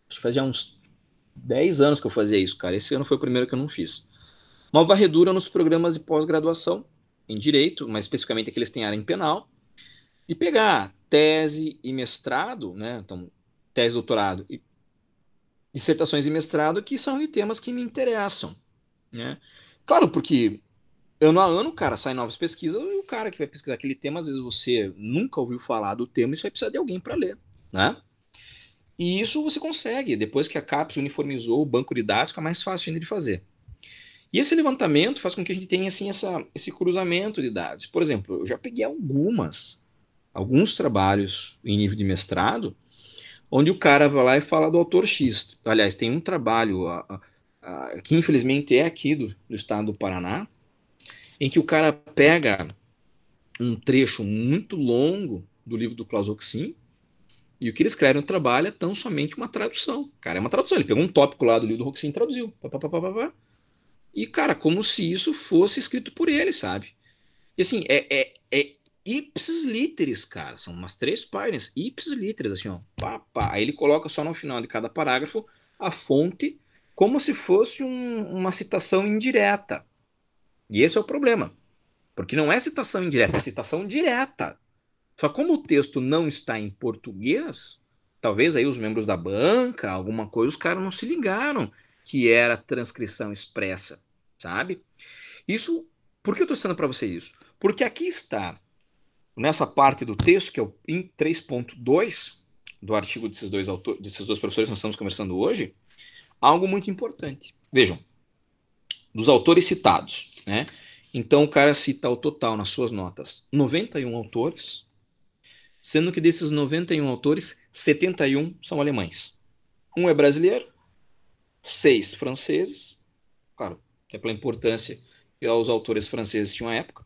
acho que faz já uns 10 anos que eu fazia isso, cara. Esse ano foi o primeiro que eu não fiz. Uma varredura nos programas de pós-graduação, em direito, mas especificamente aqueles que têm área em penal, e pegar tese e mestrado, né? Então, tese, doutorado e dissertações e mestrado que são de temas que me interessam, né? Claro, porque ano a ano, cara, saem novas pesquisas e o cara que vai pesquisar aquele tema, às vezes você nunca ouviu falar do tema e você vai precisar de alguém para ler, né? E isso você consegue, depois que a CAPES uniformizou o banco de dados, fica mais fácil ainda de fazer. E esse levantamento faz com que a gente tenha assim esse cruzamento de dados. Por exemplo, eu já peguei alguns trabalhos em nível de mestrado, onde o cara vai lá e fala do autor X. Aliás, tem um trabalho que infelizmente é aqui do estado do Paraná, em que o cara pega um trecho muito longo do livro do Klaus Oxin, e o que ele escreve no trabalho é tão somente uma tradução. Cara, é uma tradução. Ele pegou um tópico lá do livro do Roxin e traduziu. Pá, pá, pá, pá, pá. E, cara, como se isso fosse escrito por ele, sabe? E assim, é ipsis literis, cara. São umas 3 páginas, ipsis literis, assim, ó. Pá, pá. Aí ele coloca só no final de cada parágrafo a fonte, como se fosse uma citação indireta. E esse é o problema. Porque não é citação indireta, é citação direta. Só como o texto não está em português, talvez aí os membros da banca, alguma coisa, os caras não se ligaram que era transcrição expressa, sabe? Isso, por que eu estou citando para você isso? Porque aqui está, nessa parte do texto, que é o em 3.2 do artigo desses dois professores que nós estamos conversando hoje, algo muito importante. Vejam, dos autores citados, né? Então o cara cita o total nas suas notas 91 autores, sendo que desses 91 autores, 71 são alemães. Um é brasileiro, 6 franceses, claro, que é pela importância que os autores franceses tinham à época.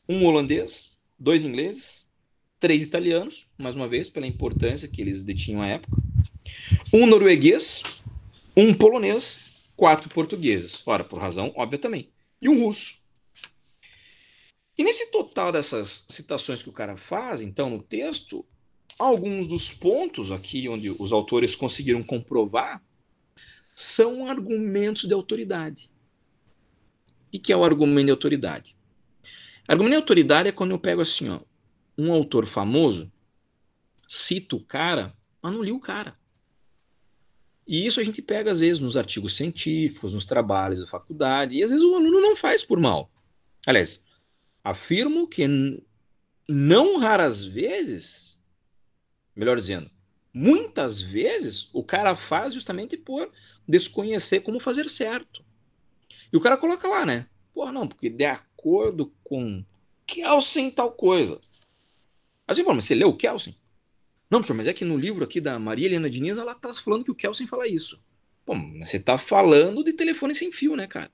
Um holandês, 2 ingleses, 3 italianos, mais uma vez, pela importância que eles detinham à época. Um norueguês, um polonês, 4 portugueses. Ora, por razão óbvia também. E um russo. E nesse total dessas citações que o cara faz, então, no texto, alguns dos pontos aqui onde os autores conseguiram comprovar são argumentos de autoridade. O que é o argumento de autoridade? Argumento de autoridade é quando eu pego assim, ó, um autor famoso, cito o cara, mas não li o cara. E isso a gente pega, às vezes, nos artigos científicos, nos trabalhos da faculdade, e às vezes o aluno não faz por mal. Aliás, afirmo que não raras vezes, melhor dizendo, muitas vezes o cara faz justamente por desconhecer como fazer certo. E o cara coloca lá, né? Pô, não, porque de acordo com Kelsen tal coisa. Assim, pô, mas você leu o Kelsen? Não, professor, mas é que no livro aqui da Maria Helena Diniz, ela tá falando que o Kelsen fala isso. Pô, mas você tá falando de telefone sem fio, né, cara?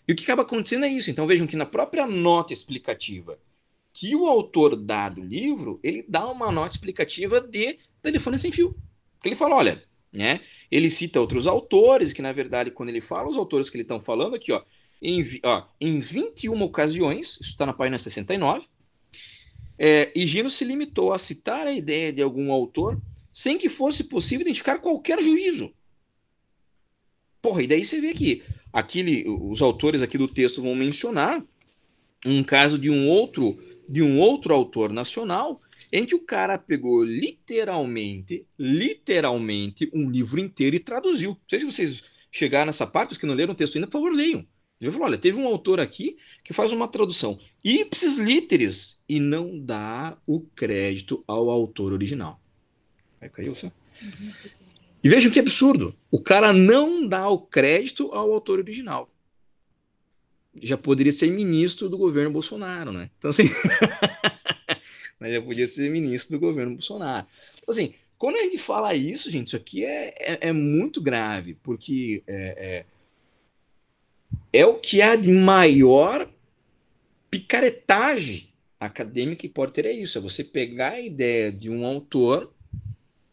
E o que acaba acontecendo é isso. Então vejam que na própria nota explicativa que o autor dá do livro, ele dá uma nota explicativa de telefone sem fio. Ele fala, olha, né? Ele cita outros autores, que na verdade, quando ele fala os autores que ele estão falando aqui, em 21 ocasiões, isso está na página 69, Higino se limitou a citar a ideia de algum autor sem que fosse possível identificar qualquer juízo. Porra, e daí você vê que os autores aqui do texto vão mencionar um caso de um outro autor nacional em que o cara pegou literalmente um livro inteiro e traduziu. Não sei se vocês chegaram nessa parte, os que não leram o texto ainda, por favor, leiam. Ele falou, olha, teve um autor aqui que faz uma tradução ipsis literis e não dá o crédito ao autor original. Aí caiu, você? E vejam que absurdo. O cara não dá o crédito ao autor original. Já poderia ser ministro do governo Bolsonaro, né? Então, assim, já podia ser ministro do governo Bolsonaro. Então, assim, quando a gente fala isso, gente, isso aqui é muito grave, porque é o que há de maior picaretagem acadêmica que pode ter, é isso, é você pegar a ideia de um autor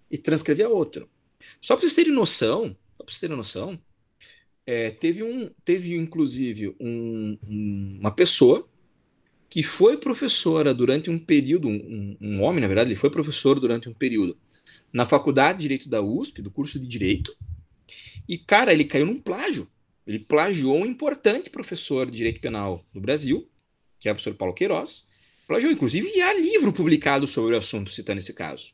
e transcrever a outra. Só para vocês terem noção, teve inclusive uma pessoa que foi professora durante um período, um homem, na verdade, ele foi professor durante um período na Faculdade de Direito da USP, do curso de Direito, e, cara, ele caiu num plágio. Ele plagiou um importante professor de Direito Penal no Brasil, que é o professor Paulo Queiroz, plagiou. Inclusive, e há livro publicado sobre o assunto, citando esse caso.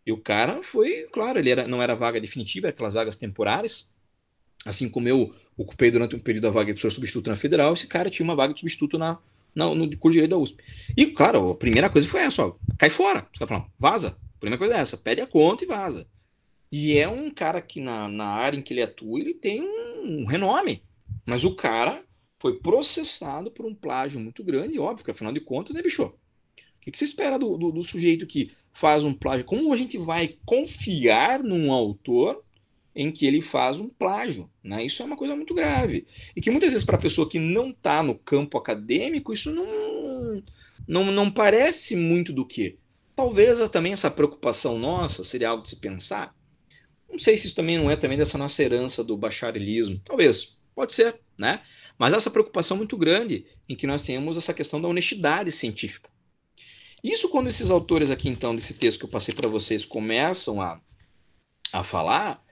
E o cara foi, claro, não era vaga definitiva, era aquelas vagas temporárias. Assim como eu ocupei durante um período a vaga de professor substituto na Federal, esse cara tinha uma vaga de substituto no curso de Direito da USP. E, claro, a primeira coisa foi essa, ó, cai fora. Os caras falam, vaza. A primeira coisa é essa, pede a conta e vaza. E é um cara que na área em que ele atua, ele tem um renome. Mas o cara foi processado por um plágio muito grande, óbvio, que afinal de contas, né, bicho? O que você espera do sujeito que faz um plágio? Como a gente vai confiar num autor em que ele faz um plágio, né? Isso é uma coisa muito grave. E que muitas vezes, para a pessoa que não está no campo acadêmico, isso não parece muito do que. Talvez também essa preocupação nossa seria algo de se pensar. Não sei se isso também não é também dessa nossa herança do bacharelismo. Talvez, pode ser, né? Mas essa preocupação muito grande em que nós temos essa questão da honestidade científica. Isso quando esses autores aqui, então, desse texto que eu passei para vocês, começam a falar,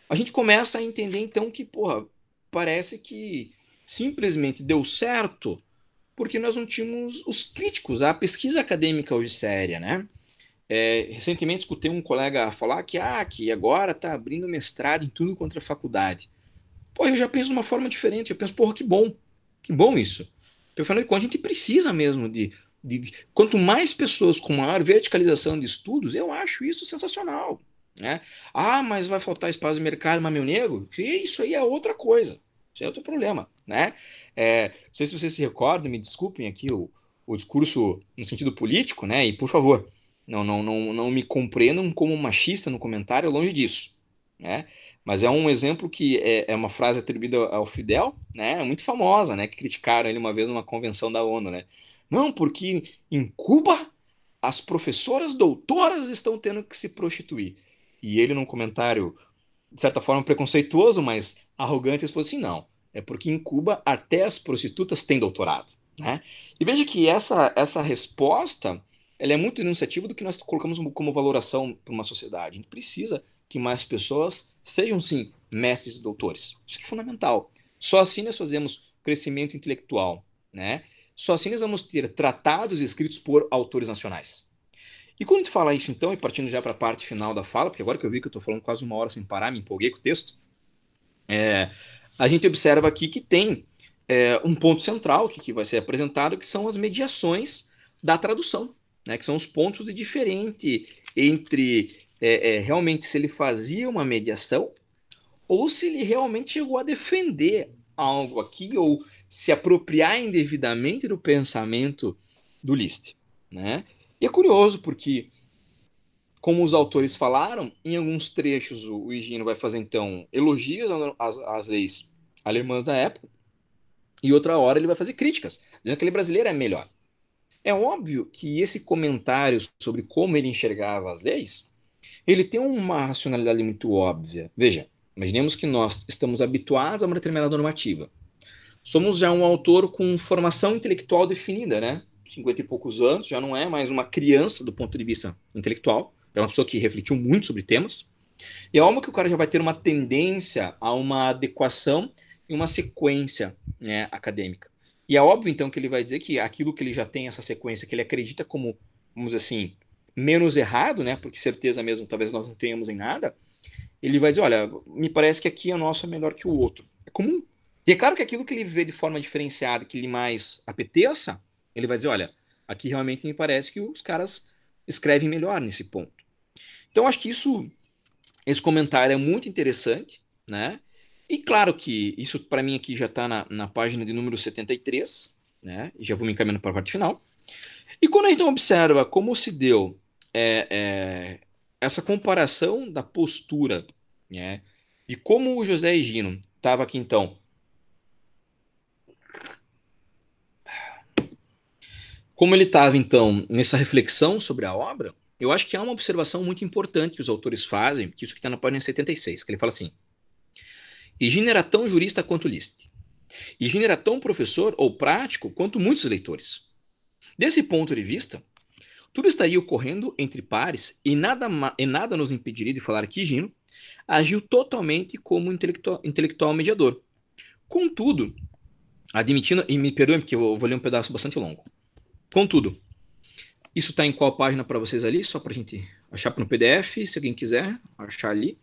a gente começa a entender, então, que, porra, parece que simplesmente deu certo porque nós não tínhamos os críticos. A pesquisa acadêmica hoje séria, né? Recentemente escutei um colega falar que agora está abrindo mestrado em tudo quanto é faculdade. Pô, eu já penso de uma forma diferente. Eu penso, porra, que bom isso. Porque afinal de contas, a gente precisa mesmo quanto mais pessoas com maior verticalização de estudos, eu acho isso sensacional. Né? Ah, mas vai faltar espaço de mercado, mas meu nego, isso aí é outra coisa. Isso é outro problema. Né? Não sei se vocês se recordam, me desculpem aqui o discurso no sentido político, né? E por favor, não me compreendam como machista no comentário, longe disso. Né? Mas é um exemplo que é uma frase atribuída ao Fidel, né? Muito famosa, né? Que criticaram ele uma vez numa convenção da ONU, né? Não, porque em Cuba as professoras doutoras estão tendo que se prostituir. E ele, num comentário, de certa forma, preconceituoso, mas arrogante, ele falou assim: não, é porque em Cuba até as prostitutas têm doutorado, né? E veja que essa resposta ela é muito denunciativa do que nós colocamos como valoração para uma sociedade. A gente precisa que mais pessoas sejam, sim, mestres e doutores. Isso que é fundamental. Só assim nós fazemos crescimento intelectual, né? Só assim nós vamos ter tratados escritos por autores nacionais. E quando tu fala isso, então, e partindo já para a parte final da fala, porque agora que eu vi que eu estou falando quase uma hora sem parar, me empolguei com o texto, a gente observa aqui que tem um ponto central que vai ser apresentado, que são as mediações da tradução, né, que são os pontos de diferente entre realmente se ele fazia uma mediação ou se ele realmente chegou a defender algo aqui ou se apropriar indevidamente do pensamento do Liszt, né? E é curioso porque, como os autores falaram, em alguns trechos o Higino vai fazer então elogios às leis alemãs da época e outra hora ele vai fazer críticas, dizendo que a lei brasileira é melhor. É óbvio que esse comentário sobre como ele enxergava as leis, ele tem uma racionalidade muito óbvia. Veja, imaginemos que nós estamos habituados a uma determinada normativa. Somos já um autor com formação intelectual definida, né? 50 e poucos anos, já não é mais uma criança do ponto de vista intelectual, é uma pessoa que refletiu muito sobre temas. E é óbvio que o cara já vai ter uma tendência a uma adequação e uma sequência, né, acadêmica. E é óbvio, então, que ele vai dizer que aquilo que ele já tem, essa sequência, que ele acredita como, vamos dizer assim, menos errado, né? Porque certeza mesmo, talvez nós não tenhamos em nada. Ele vai dizer, olha, me parece que aqui a nossa é melhor que o outro. É comum. E é claro que aquilo que ele vê de forma diferenciada, que lhe mais apeteça, ele vai dizer, olha, aqui realmente me parece que os caras escrevem melhor nesse ponto. Então, acho que esse comentário é muito interessante, né? E claro que isso para mim aqui já está na página de número 73, né? Já vou me encaminhando para a parte final. E quando a gente observa como se deu é, é, essa comparação da postura, né? E como o José Higino estava aqui então, como ele estava então nessa reflexão sobre a obra, eu acho que há uma observação muito importante que os autores fazem, que isso que está na página 76, que ele fala assim: Higino era tão jurista quanto Liszt. Higino era tão professor ou prático quanto muitos leitores. Desse ponto de vista, tudo estaria ocorrendo entre pares e nada nos impediria de falar que Higino agiu totalmente como intelectual mediador. Contudo, admitindo, e me perdoem porque eu vou ler um pedaço bastante longo, Contudo, isso está em qual página para vocês ali? Só para a gente achar no PDF, se alguém quiser achar ali.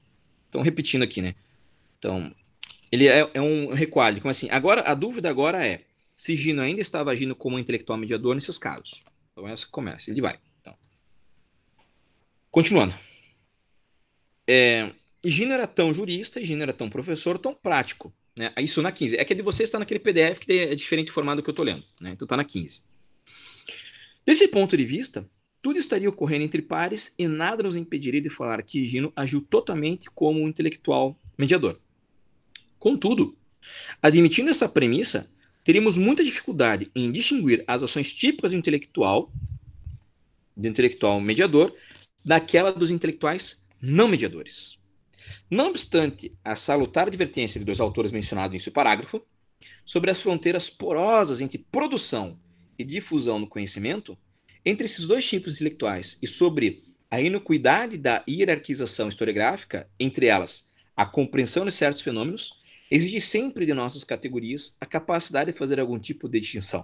Então, repetindo aqui, né? Então, ele é um requadro. Como assim? Agora, a dúvida agora é se Gino ainda estava agindo como um intelectual mediador nesses casos. Então, essa começa. Ele vai. Então, continuando. Gino era tão jurista, Gino era tão professor, tão prático. Né? Isso na 15. É que a de vocês está naquele PDF que é diferente do formato que eu estou lendo. Né? Então, está na 15. Desse ponto de vista, tudo estaria ocorrendo entre pares e nada nos impediria de falar que Gino agiu totalmente como um intelectual mediador. Contudo, admitindo essa premissa, teríamos muita dificuldade em distinguir as ações típicas do intelectual mediador daquela dos intelectuais não mediadores. Não obstante a salutar advertência de dois autores mencionados em seu parágrafo sobre as fronteiras porosas entre produção e difusão do conhecimento, entre esses dois tipos intelectuais e sobre a inocuidade da hierarquização historiográfica, entre elas a compreensão de certos fenômenos, exige sempre de nossas categorias a capacidade de fazer algum tipo de distinção.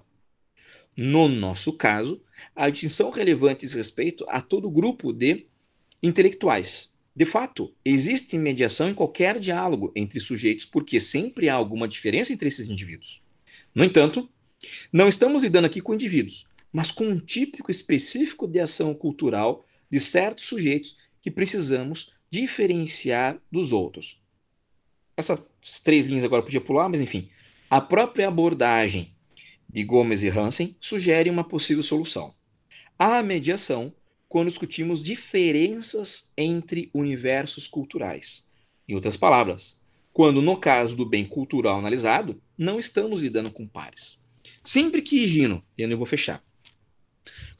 No nosso caso, a distinção relevante diz respeito a todo grupo de intelectuais. De fato, existe mediação em qualquer diálogo entre sujeitos porque sempre há alguma diferença entre esses indivíduos. No entanto, não estamos lidando aqui com indivíduos, mas com um típico específico de ação cultural de certos sujeitos que precisamos diferenciar dos outros. Essas 3 linhas agora eu podia pular, mas enfim. A própria abordagem de Gomes e Hansen sugere uma possível solução. A mediação quando discutimos diferenças entre universos culturais. Em outras palavras, quando no caso do bem cultural analisado, não estamos lidando com pares. Sempre que Gino, eu vou fechar,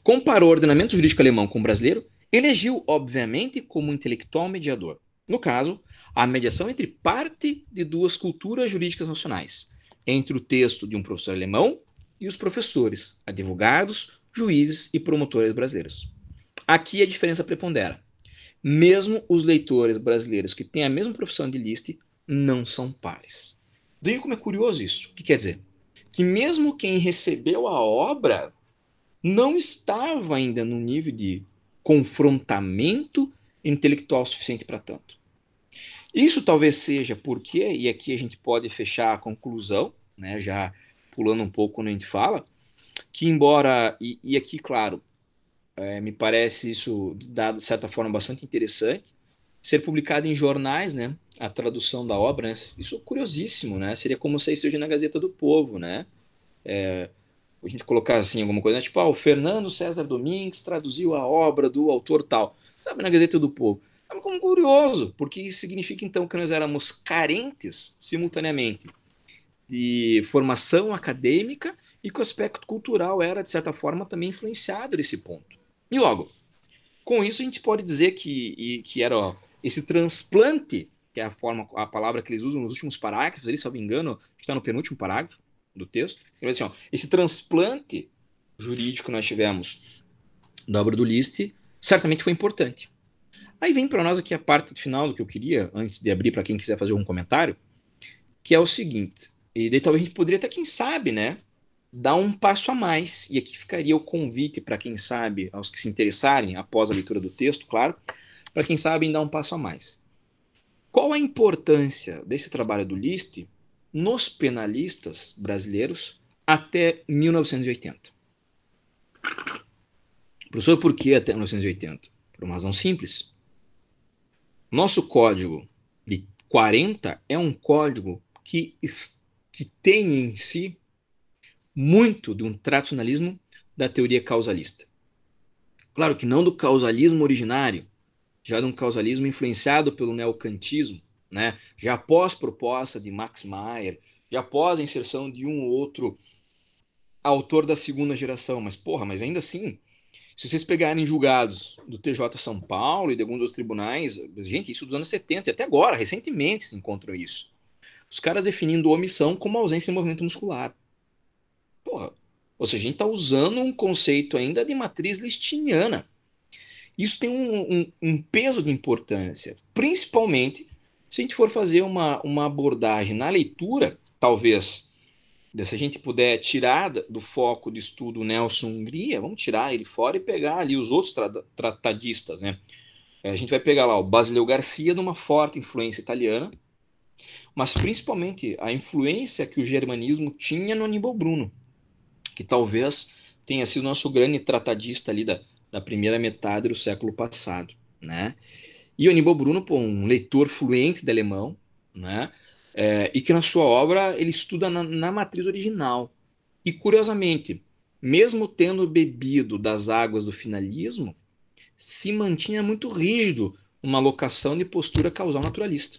comparou o ordenamento jurídico alemão com o brasileiro, ele agiu, obviamente, como um intelectual mediador. No caso, a mediação entre parte de duas culturas jurídicas nacionais, entre o texto de um professor alemão e os professores, advogados, juízes e promotores brasileiros. Aqui a diferença prepondera. Mesmo os leitores brasileiros que têm a mesma profissão de List não são pares. Veja como é curioso isso. O que quer dizer? Que mesmo quem recebeu a obra não estava ainda no nível de confrontamento intelectual suficiente para tanto. Isso talvez seja porque, e aqui a gente pode fechar a conclusão, né, já pulando um pouco quando a gente fala, que embora, e aqui, claro, me parece isso, dado de certa forma, bastante interessante, ser publicado em jornais, né, a tradução da obra, né, isso é curiosíssimo, né, seria como se isso hoje na Gazeta do Povo, né, a gente colocar assim alguma coisa, né? Tipo, o Fernando César Domingues traduziu a obra do autor tal, sabe, na Gazeta do Povo. Sabe como curioso, porque isso significa então que nós éramos carentes simultaneamente de formação acadêmica e que o aspecto cultural era, de certa forma, também influenciado nesse ponto. E logo, com isso a gente pode dizer que era esse transplante, que é a palavra que eles usam nos últimos parágrafos, ali, se eu não me engano, que está no penúltimo parágrafo do texto, assim, esse transplante jurídico que nós tivemos da obra do List certamente foi importante. Aí vem para nós aqui a parte final do que eu queria, antes de abrir para quem quiser fazer algum comentário, que é o seguinte, e daí talvez a gente poderia até, quem sabe, né, dar um passo a mais, e aqui ficaria o convite para quem sabe, aos que se interessarem, após a leitura do texto, claro, para quem sabe em dar um passo a mais. Qual a importância desse trabalho do List nos penalistas brasileiros até 1980? Professor, por que até 1980? Por uma razão simples. Nosso código de 40 é um código que tem em si muito de um tradicionalismo da teoria causalista. Claro que não do causalismo originário, já de um causalismo influenciado pelo neocantismo, né? Já após proposta de Max Weber, já após a inserção de um ou outro autor da segunda geração. Mas ainda assim, se vocês pegarem julgados do TJ São Paulo e de alguns outros tribunais, gente, isso dos anos 70, e até agora, recentemente se encontrou isso. Os caras definindo omissão como ausência de movimento muscular. Porra, ou seja, a gente está usando um conceito ainda de matriz listiniana. Isso tem um peso de importância, principalmente se a gente for fazer uma abordagem na leitura, talvez Se a gente puder tirar do foco de estudo o Nelson Hungria, vamos tirar ele fora e pegar ali os outros tratadistas, né? A gente vai pegar lá o Basileu Garcia, de uma forte influência italiana, mas principalmente a influência que o germanismo tinha no Aníbal Bruno, que talvez tenha sido o nosso grande tratadista ali da primeira metade do século passado, né? E o Aníbal Bruno, pô, um leitor fluente de alemão, né? E que na sua obra ele estuda na matriz original. E curiosamente, mesmo tendo bebido das águas do finalismo, se mantinha muito rígido uma alocação de postura causal naturalista.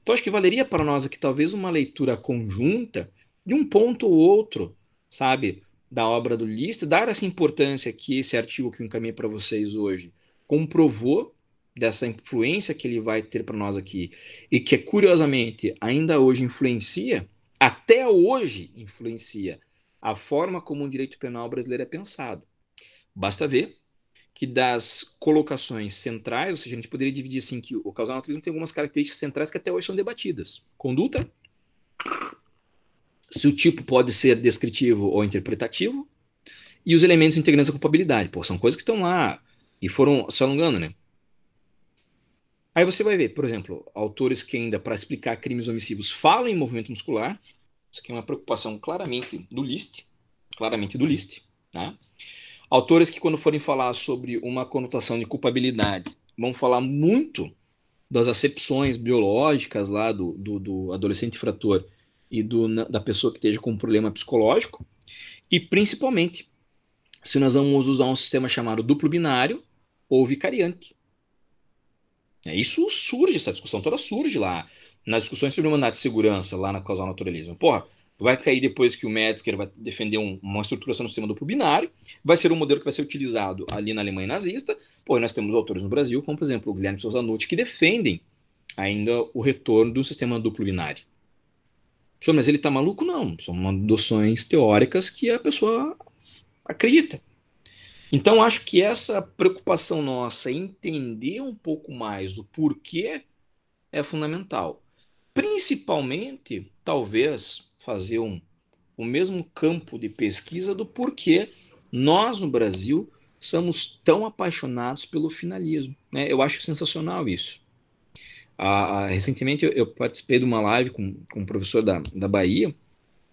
Então acho que valeria para nós aqui talvez uma leitura conjunta de um ponto ou outro, sabe, da obra do Liszt, dar essa importância que esse artigo que eu encaminhei para vocês hoje comprovou dessa influência que ele vai ter para nós aqui e que curiosamente ainda hoje influencia, até hoje influencia a forma como o direito penal brasileiro é pensado. Basta ver que das colocações centrais, ou seja, a gente poderia dividir assim que o causal naturalismo tem algumas características centrais que até hoje são debatidas. Conduta, se o tipo pode ser descritivo ou interpretativo, e os elementos integrantes da culpabilidade. Pô, são coisas que estão lá e foram se alongando, né? Aí você vai ver, por exemplo, autores que ainda, para explicar crimes omissivos, falam em movimento muscular. Isso aqui é uma preocupação claramente do Liszt, tá? Autores que, quando forem falar sobre uma conotação de culpabilidade, vão falar muito das acepções biológicas lá do adolescente infrator e da pessoa que esteja com um problema psicológico, e principalmente se nós vamos usar um sistema chamado duplo binário ou vicariante. Isso surge, essa discussão toda surge lá nas discussões sobre mandado de segurança, lá na causal naturalismo. Porra, vai cair depois que o Metzger vai defender uma estruturação no sistema duplo binário, vai ser um modelo que vai ser utilizado ali na Alemanha nazista. Pô, nós temos autores no Brasil, como por exemplo o Guilherme Souza Nutti, que defendem ainda o retorno do sistema duplo binário. Mas ele está maluco? Não. São noções teóricas que a pessoa acredita. Então, acho que essa preocupação nossa em entender um pouco mais o porquê é fundamental. Principalmente, talvez, fazer o mesmo campo de pesquisa do porquê nós, no Brasil, somos tão apaixonados pelo finalismo. Né? Eu acho sensacional isso. Recentemente eu participei de uma live com um professor da Bahia,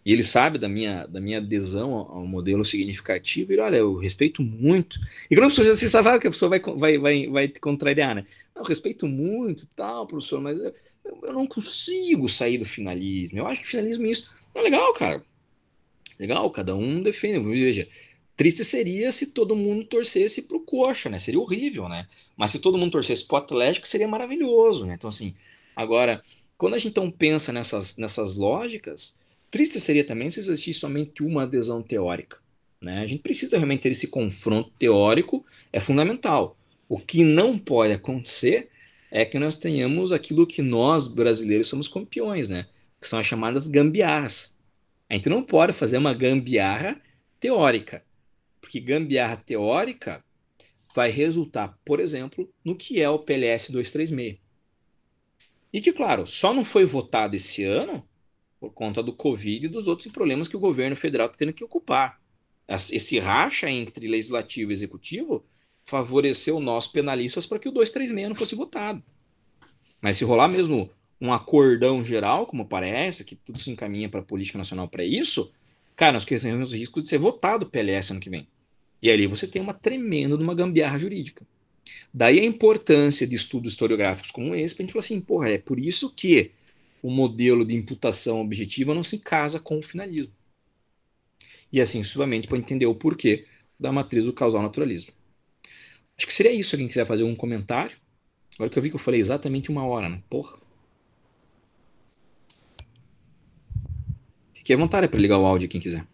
e ele sabe da minha adesão ao modelo significativo, e ele, olha, eu respeito muito. E quando a pessoa diz assim, sabe que a pessoa vai te contrariar, né? Eu respeito muito, tal, professor, mas eu não consigo sair do finalismo. Eu acho que finalismo é isso. Não é legal, cara. Legal, cada um defende. Veja, triste seria se todo mundo torcesse pro Coxa, né? Seria horrível, né? Mas se todo mundo torcesse pro Atlético, seria maravilhoso, né? Então, assim, agora, quando a gente então pensa nessas lógicas, triste seria também se existisse somente uma adesão teórica, né? A gente precisa realmente ter esse confronto teórico, é fundamental. O que não pode acontecer é que nós tenhamos aquilo que nós, brasileiros, somos campeões, né? Que são as chamadas gambiarras. A gente não pode fazer uma gambiarra teórica, porque gambiarra teórica vai resultar, por exemplo, no que é o PLS 236. E que, claro, só não foi votado esse ano por conta do Covid e dos outros problemas que o governo federal está tendo que ocupar. Esse racha entre legislativo e executivo favoreceu nós penalistas para que o 236 não fosse votado. Mas se rolar mesmo um acordão geral, como parece, que tudo se encaminha para a política nacional para isso, cara, nós corremos o risco de ser votado o PLS ano que vem. E ali você tem uma tremenda de uma gambiarra jurídica. Daí a importância de estudos historiográficos como esse, para a gente falar assim, porra, é por isso que o modelo de imputação objetiva não se casa com o finalismo. E assim, sucessivamente, para entender o porquê da matriz do causal naturalismo. Acho que seria isso, se alguém quiser fazer um comentário. Agora que eu vi que eu falei exatamente uma hora, né? Porra. Fique à vontade para ligar o áudio quem quiser.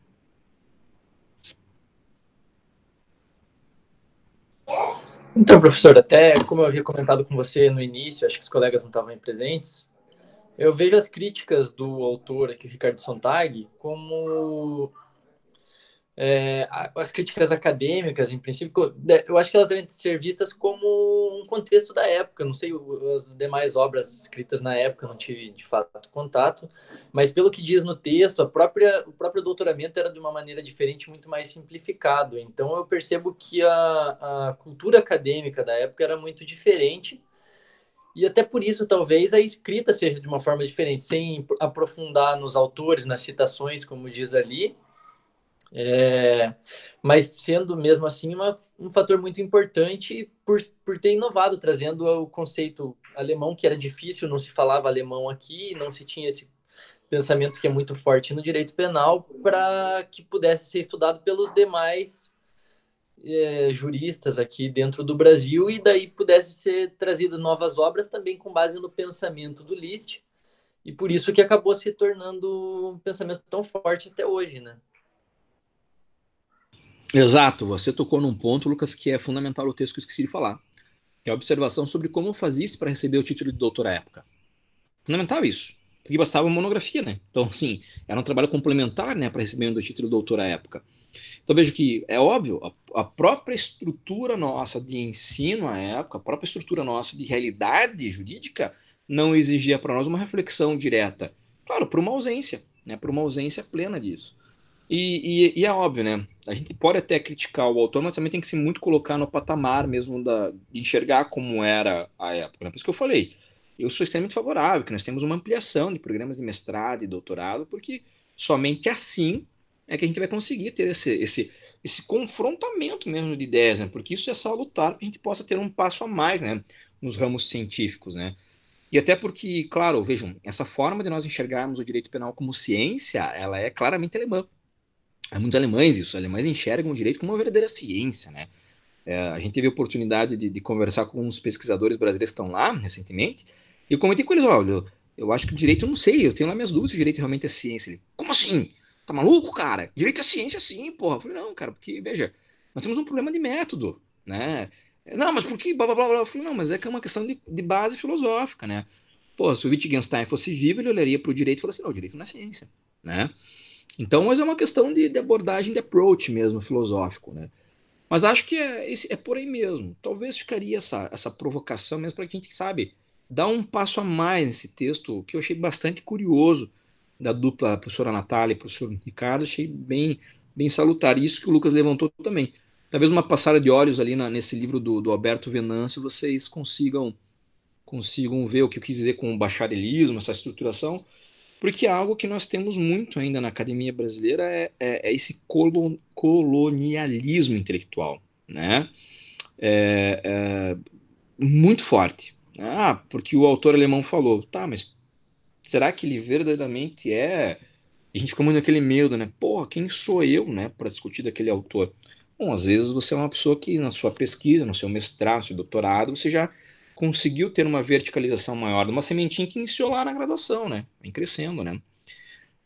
Então, professor, até como eu havia comentado com você no início, acho que os colegas não estavam aí presentes, eu vejo as críticas do autor aqui, Ricardo Sontag, como As críticas acadêmicas, em princípio, eu acho que elas devem ser vistas como um contexto da época. Não sei as demais obras escritas na época, não tive de fato contato, mas pelo que diz no texto, o próprio doutoramento era de uma maneira diferente, muito mais simplificado. Então eu percebo que a cultura acadêmica da época era muito diferente. E até por isso, talvez, a escrita seja de uma forma diferente, sem aprofundar nos autores, nas citações, como diz ali, é, mas sendo mesmo assim um fator muito importante por ter inovado, trazendo o conceito alemão, que era difícil, não se falava alemão aqui, não se tinha esse pensamento que é muito forte no direito penal, para que pudesse ser estudado pelos demais juristas aqui dentro do Brasil, e daí pudesse ser trazidas novas obras também com base no pensamento do Liszt, e por isso que acabou se tornando um pensamento tão forte até hoje, né? Exato, você tocou num ponto, Lucas, que é fundamental o texto que eu esqueci de falar, que é a observação sobre como eu fazia isso para receber o título de doutor à época. Fundamental isso, porque bastava uma monografia, né? Então, assim, era um trabalho complementar, né, para receber o título de doutor à época. Então, vejo que é óbvio, a própria estrutura nossa de ensino à época, a própria estrutura nossa de realidade jurídica, não exigia para nós uma reflexão direta. Claro, por uma ausência, né, por uma ausência plena disso. E é óbvio, né? A gente pode até criticar o autor, mas também tem que se muito colocar no patamar mesmo de enxergar como era a época, né? Por isso que eu falei, eu sou extremamente favorável que nós temos uma ampliação de programas de mestrado e doutorado, porque somente assim é que a gente vai conseguir ter esse confrontamento mesmo de ideias, né? Porque isso é salutar para que a gente possa ter um passo a mais, né? Nos ramos científicos, né? E até porque, claro, vejam, essa forma de nós enxergarmos o direito penal como ciência, ela é claramente alemã. Há muitos alemães isso, os alemães enxergam o direito como uma verdadeira ciência, né? A gente teve a oportunidade de conversar com uns pesquisadores brasileiros que estão lá recentemente, e eu comentei com eles, olha, eu acho que o direito eu não sei, eu tenho lá minhas dúvidas se o direito realmente é ciência. Ele, como assim? Tá maluco, cara? Direito é ciência sim, porra. Eu falei, não, cara, porque, veja, nós temos um problema de método, né? Não, mas por que blá blá blá blá? Eu falei, não, mas é que é uma questão de base filosófica, né? Pô, se o Wittgenstein fosse vivo, ele olharia para o direito e falaria assim, não, o direito não é ciência, né? Então, mas é uma questão de abordagem, de approach mesmo, filosófico, né? Mas acho que é por aí mesmo. Talvez ficaria essa provocação mesmo para que a gente, sabe, dar um passo a mais nesse texto, que eu achei bastante curioso, da dupla professora Natália e professor Ricardo, achei bem salutar. Isso que o Lucas levantou também. Talvez uma passada de olhos ali nesse livro do Alberto Venâncio, vocês consigam ver o que eu quis dizer com o bacharelismo, essa estruturação, porque é algo que nós temos muito ainda na academia brasileira é esse colonialismo intelectual, né? É muito forte. Ah, porque o autor alemão falou, tá, mas será que ele verdadeiramente é? A gente fica muito naquele medo, né? Porra, quem sou eu, né, para discutir daquele autor? Bom, às vezes você é uma pessoa que na sua pesquisa, no seu mestrado, no seu doutorado, você já conseguiu ter uma verticalização maior, de uma sementinha que iniciou lá na graduação, né? Vem crescendo, né?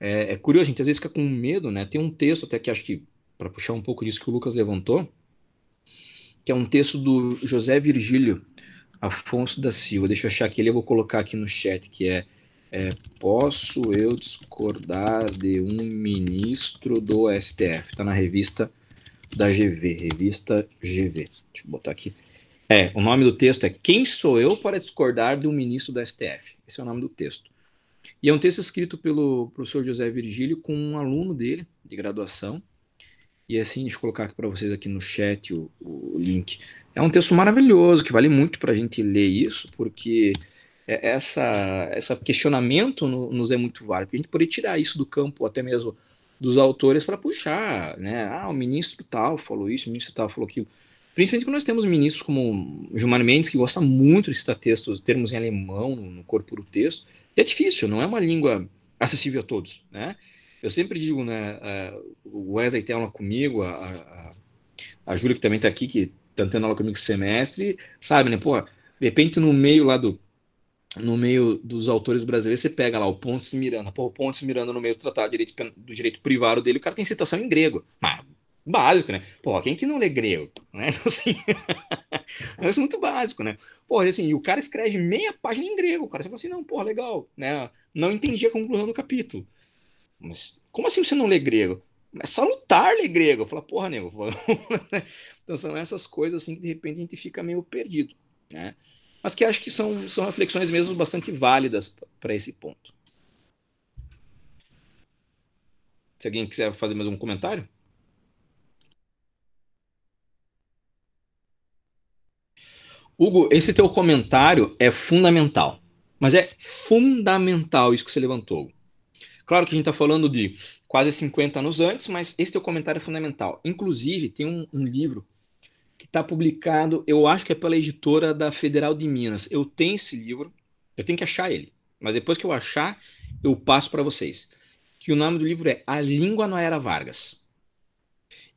É curioso, a gente às vezes fica com medo, né? Tem um texto até que acho que, para puxar um pouco disso que o Lucas levantou, que é um texto do José Virgílio Afonso da Silva. Deixa eu achar aqui, eu vou colocar aqui no chat, que Posso eu discordar de um ministro do STF? Está na revista da GV, revista GV. Deixa eu botar aqui. O nome do texto é Quem sou eu para discordar de um ministro do STF? Esse é o nome do texto. E é um texto escrito pelo professor José Virgílio com um aluno dele, de graduação. E assim, deixa eu colocar aqui para vocês aqui no chat o link. É um texto maravilhoso, que vale muito para a gente ler isso, porque essa questionamento nos é muito válido. Porque a gente poderia tirar isso do campo, até mesmo dos autores, para puxar, né? Ah, o ministro tal falou isso, o ministro tal falou aquilo. Principalmente quando nós temos ministros como Gilmar Mendes, que gosta muito de citar textos, termos em alemão no corpo do texto. E é difícil, não é uma língua acessível a todos, né? Eu sempre digo, né? O Wesley tem aula comigo, a Júlia que também está aqui, que está tendo aula comigo esse semestre, sabe, né? Pô, de repente no meio dos autores brasileiros, você pega lá o Pontes Miranda. Pô, o Pontes Miranda no meio do tratado do direito privado dele, o cara tem citação em grego. Mas, básico, né? Pô, quem que não lê grego? Né? Assim, é isso muito básico, né? Pô, assim, e o cara escreve meia página em grego. O cara você fala assim, não, pô, legal, né? Não entendi a conclusão do capítulo. Mas como assim você não lê grego? é salutar-lhe grego. Eu falo, porra, nego. Então são essas coisas assim que de repente a gente fica meio perdido, né? Mas que acho que são reflexões mesmo bastante válidas para esse ponto. Se alguém quiser fazer mais um comentário. Hugo, esse teu comentário é fundamental. Mas é fundamental isso que você levantou. Claro que a gente está falando de quase 50 anos antes, mas esse teu comentário é fundamental. Inclusive, tem um livro que está publicado, eu acho que é pela editora da Federal de Minas. Eu tenho esse livro, eu tenho que achar ele. Mas depois que eu achar, eu passo para vocês. Que o nome do livro é A Língua na Era Vargas.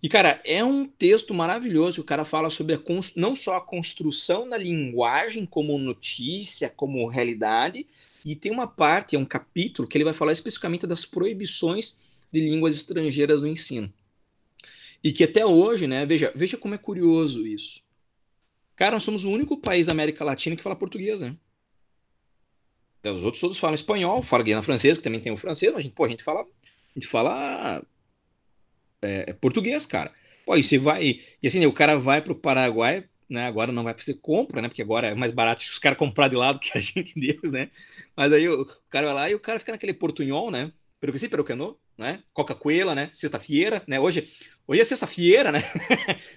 E, cara, é um texto maravilhoso. O cara fala sobre não só a construção da linguagem como notícia, como realidade, e tem uma parte, é um capítulo, que ele vai falar especificamente das proibições de línguas estrangeiras no ensino. E que até hoje, né, veja como é curioso isso. Cara, nós somos o único país da América Latina que fala português, né? Os outros todos falam espanhol, fala Guiana Francesa, que também tem o francês, mas a gente fala português, cara. Pô, e você vai. E assim, né, o cara vai pro Paraguai, né? Agora não vai fazer compra, né? Porque agora é mais barato os caras comprar de lado que a gente deles, né? Mas aí o cara vai lá e o cara fica naquele portunhol, né? Pero que sí, pero que no, né? Coca-Cola, né? Sexta-feira, né? Hoje é sexta-feira, né?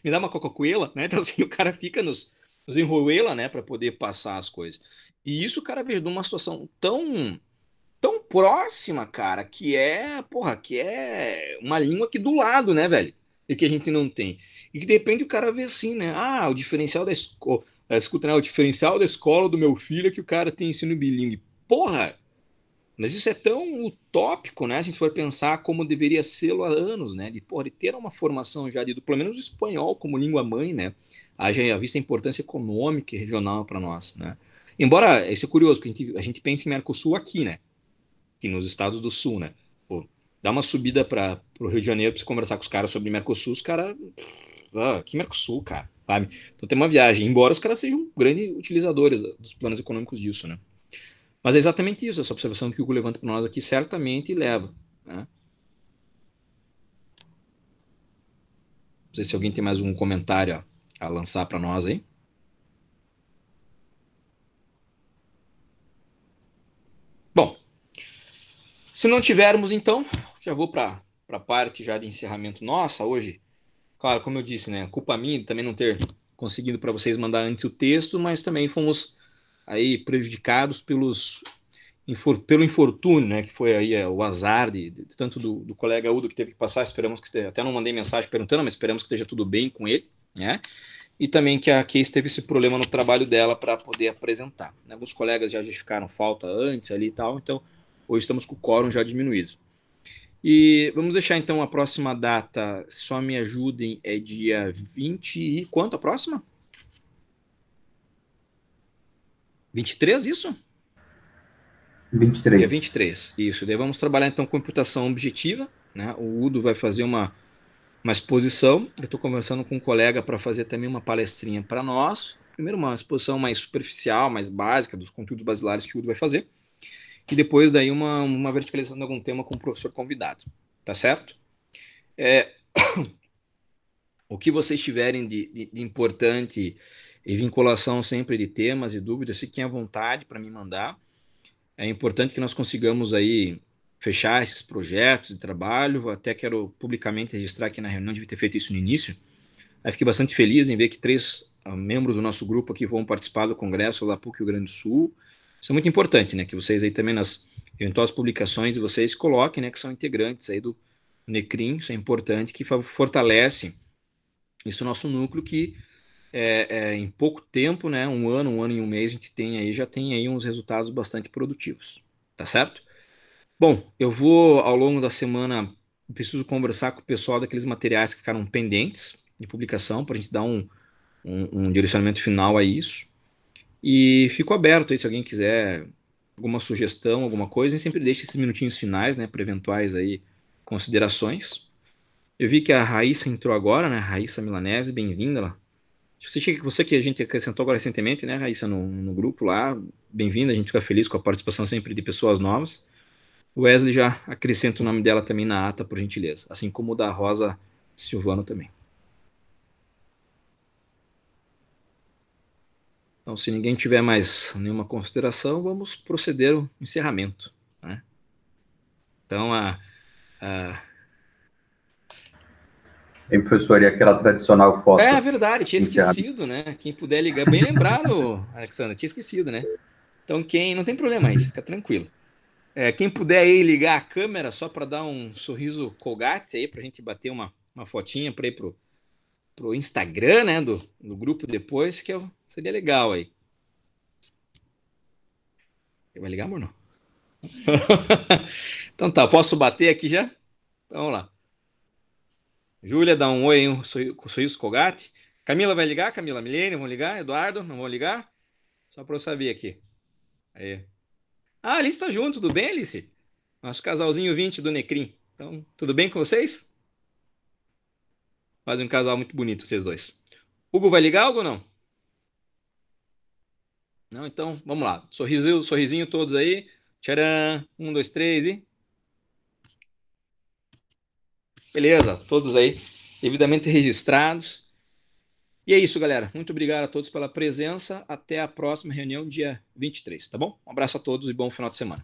Me dá uma Coca-Cola, né? Então assim, o cara fica nos enroela, né? Pra poder passar as coisas. E isso, o cara, veio de uma situação tão próxima, cara, que é uma língua aqui do lado, né, velho? E que a gente não tem. E que de repente o cara vê assim, né? Ah, o diferencial da escola. Escuta, né? O diferencial da escola do meu filho é que o cara tem ensino bilíngue. Porra! Mas isso é tão utópico, né? Se a gente for pensar como deveria ser há anos, né? De ter uma formação já de, pelo menos, o espanhol como língua mãe, né? Haja vista a importância econômica e regional para nós, né? Embora, isso é curioso, porque a gente pensa em Mercosul aqui, né? Aqui nos estados do sul, né? Pô, dá uma subida para o Rio de Janeiro para você conversar com os caras sobre Mercosul, os caras. Que Mercosul, cara, sabe? Então tem uma viagem, embora os caras sejam grandes utilizadores dos planos econômicos disso, né? Mas é exatamente isso, essa observação que o Hugo levanta para nós aqui certamente leva, né? Não sei se alguém tem mais um comentário a lançar para nós aí. Bom, se não tivermos, então, já vou para a parte já de encerramento nossa hoje. Claro, como eu disse, né? Culpa minha de também não ter conseguido para vocês mandar antes o texto, mas também fomos aí prejudicados pelo infortúnio, né? Que foi aí o azar tanto do colega Udo que teve que passar. Esperamos que esteja, até não mandei mensagem perguntando, mas esperamos que esteja tudo bem com ele, né? E também que a Case teve esse problema no trabalho dela para poder apresentar, né? Alguns colegas já justificaram falta antes ali e tal, então hoje estamos com o quórum já diminuído. E vamos deixar então a próxima data, só me ajudem, é dia 20 e quanto a próxima? 23, isso? Dia 23. 23, isso. Daí vamos trabalhar então com computação objetiva, né? O Udo vai fazer uma exposição. Eu estou conversando com um colega para fazer também uma palestrinha para nós. Primeiro uma exposição mais superficial, mais básica, dos conteúdos basilares que o Udo vai fazer. E depois daí uma verticalização de algum tema com o professor convidado. Tá certo? É, o que vocês tiverem de importante e vinculação sempre de temas e dúvidas, fiquem à vontade para me mandar. É importante que nós consigamos aí fechar esses projetos de trabalho. Até quero publicamente registrar aqui na reunião, devia ter feito isso no início. Aí fiquei bastante feliz em ver que 3 membros do nosso grupo aqui vão participar do congresso lá PUC Rio Grande do Sul. Isso é muito importante, né? Que vocês aí também nas eventuais publicações vocês coloquem, né? Que são integrantes aí do Necrim. Isso é importante, que fortalece isso nosso núcleo que em pouco tempo, né, um ano e um mês, a gente já tem aí uns resultados bastante produtivos, tá certo? Bom, eu vou ao longo da semana, preciso conversar com o pessoal daqueles materiais que ficaram pendentes de publicação, para a gente dar um direcionamento final a isso. E fico aberto aí, se alguém quiser alguma sugestão, alguma coisa, a gente sempre deixa esses minutinhos finais, né, para eventuais aí considerações. Eu vi que a Raíssa entrou agora, né, Raíssa Milanese, bem-vinda. Você que a gente acrescentou agora recentemente, né, Raíssa, no grupo lá, bem-vinda, a gente fica feliz com a participação sempre de pessoas novas. O Wesley já acrescenta o nome dela também na ata, por gentileza. Assim como o da Rosa Silvano também. Então, se ninguém tiver mais nenhuma consideração, vamos proceder ao encerramento, né? Então, a... Hein, professor, e aquela tradicional foto? É verdade, tinha esquecido, né? Quem puder ligar, bem lembrado, Alexandre, tinha esquecido, né? Então, quem não tem problema aí, fica tranquilo. Quem puder aí ligar a câmera só para dar um sorriso Colgate aí, para a gente bater uma fotinha para ir pro Instagram, né? Do grupo depois, seria legal aí. Vai ligar, amor? Não? Então tá, posso bater aqui já? Então vamos lá. Júlia, dá um oi, um sorriso Colgate. Camila vai ligar? Camila, Milene, vão ligar? Eduardo, não vão ligar? Só para eu saber aqui. Aí. Ah, Alice tá junto, tudo bem, Alice? Nosso casalzinho 20 do Necrim. Então, tudo bem com vocês? Fazem um casal muito bonito, vocês dois. Hugo vai ligar, Hugo, não? Não, então, vamos lá. Sorrisinho, sorrisinho todos aí. Tcharam! Um, dois, três e... Beleza, todos aí devidamente registrados. E é isso, galera. Muito obrigado a todos pela presença. Até a próxima reunião, dia 23, tá bom? Um abraço a todos e bom final de semana.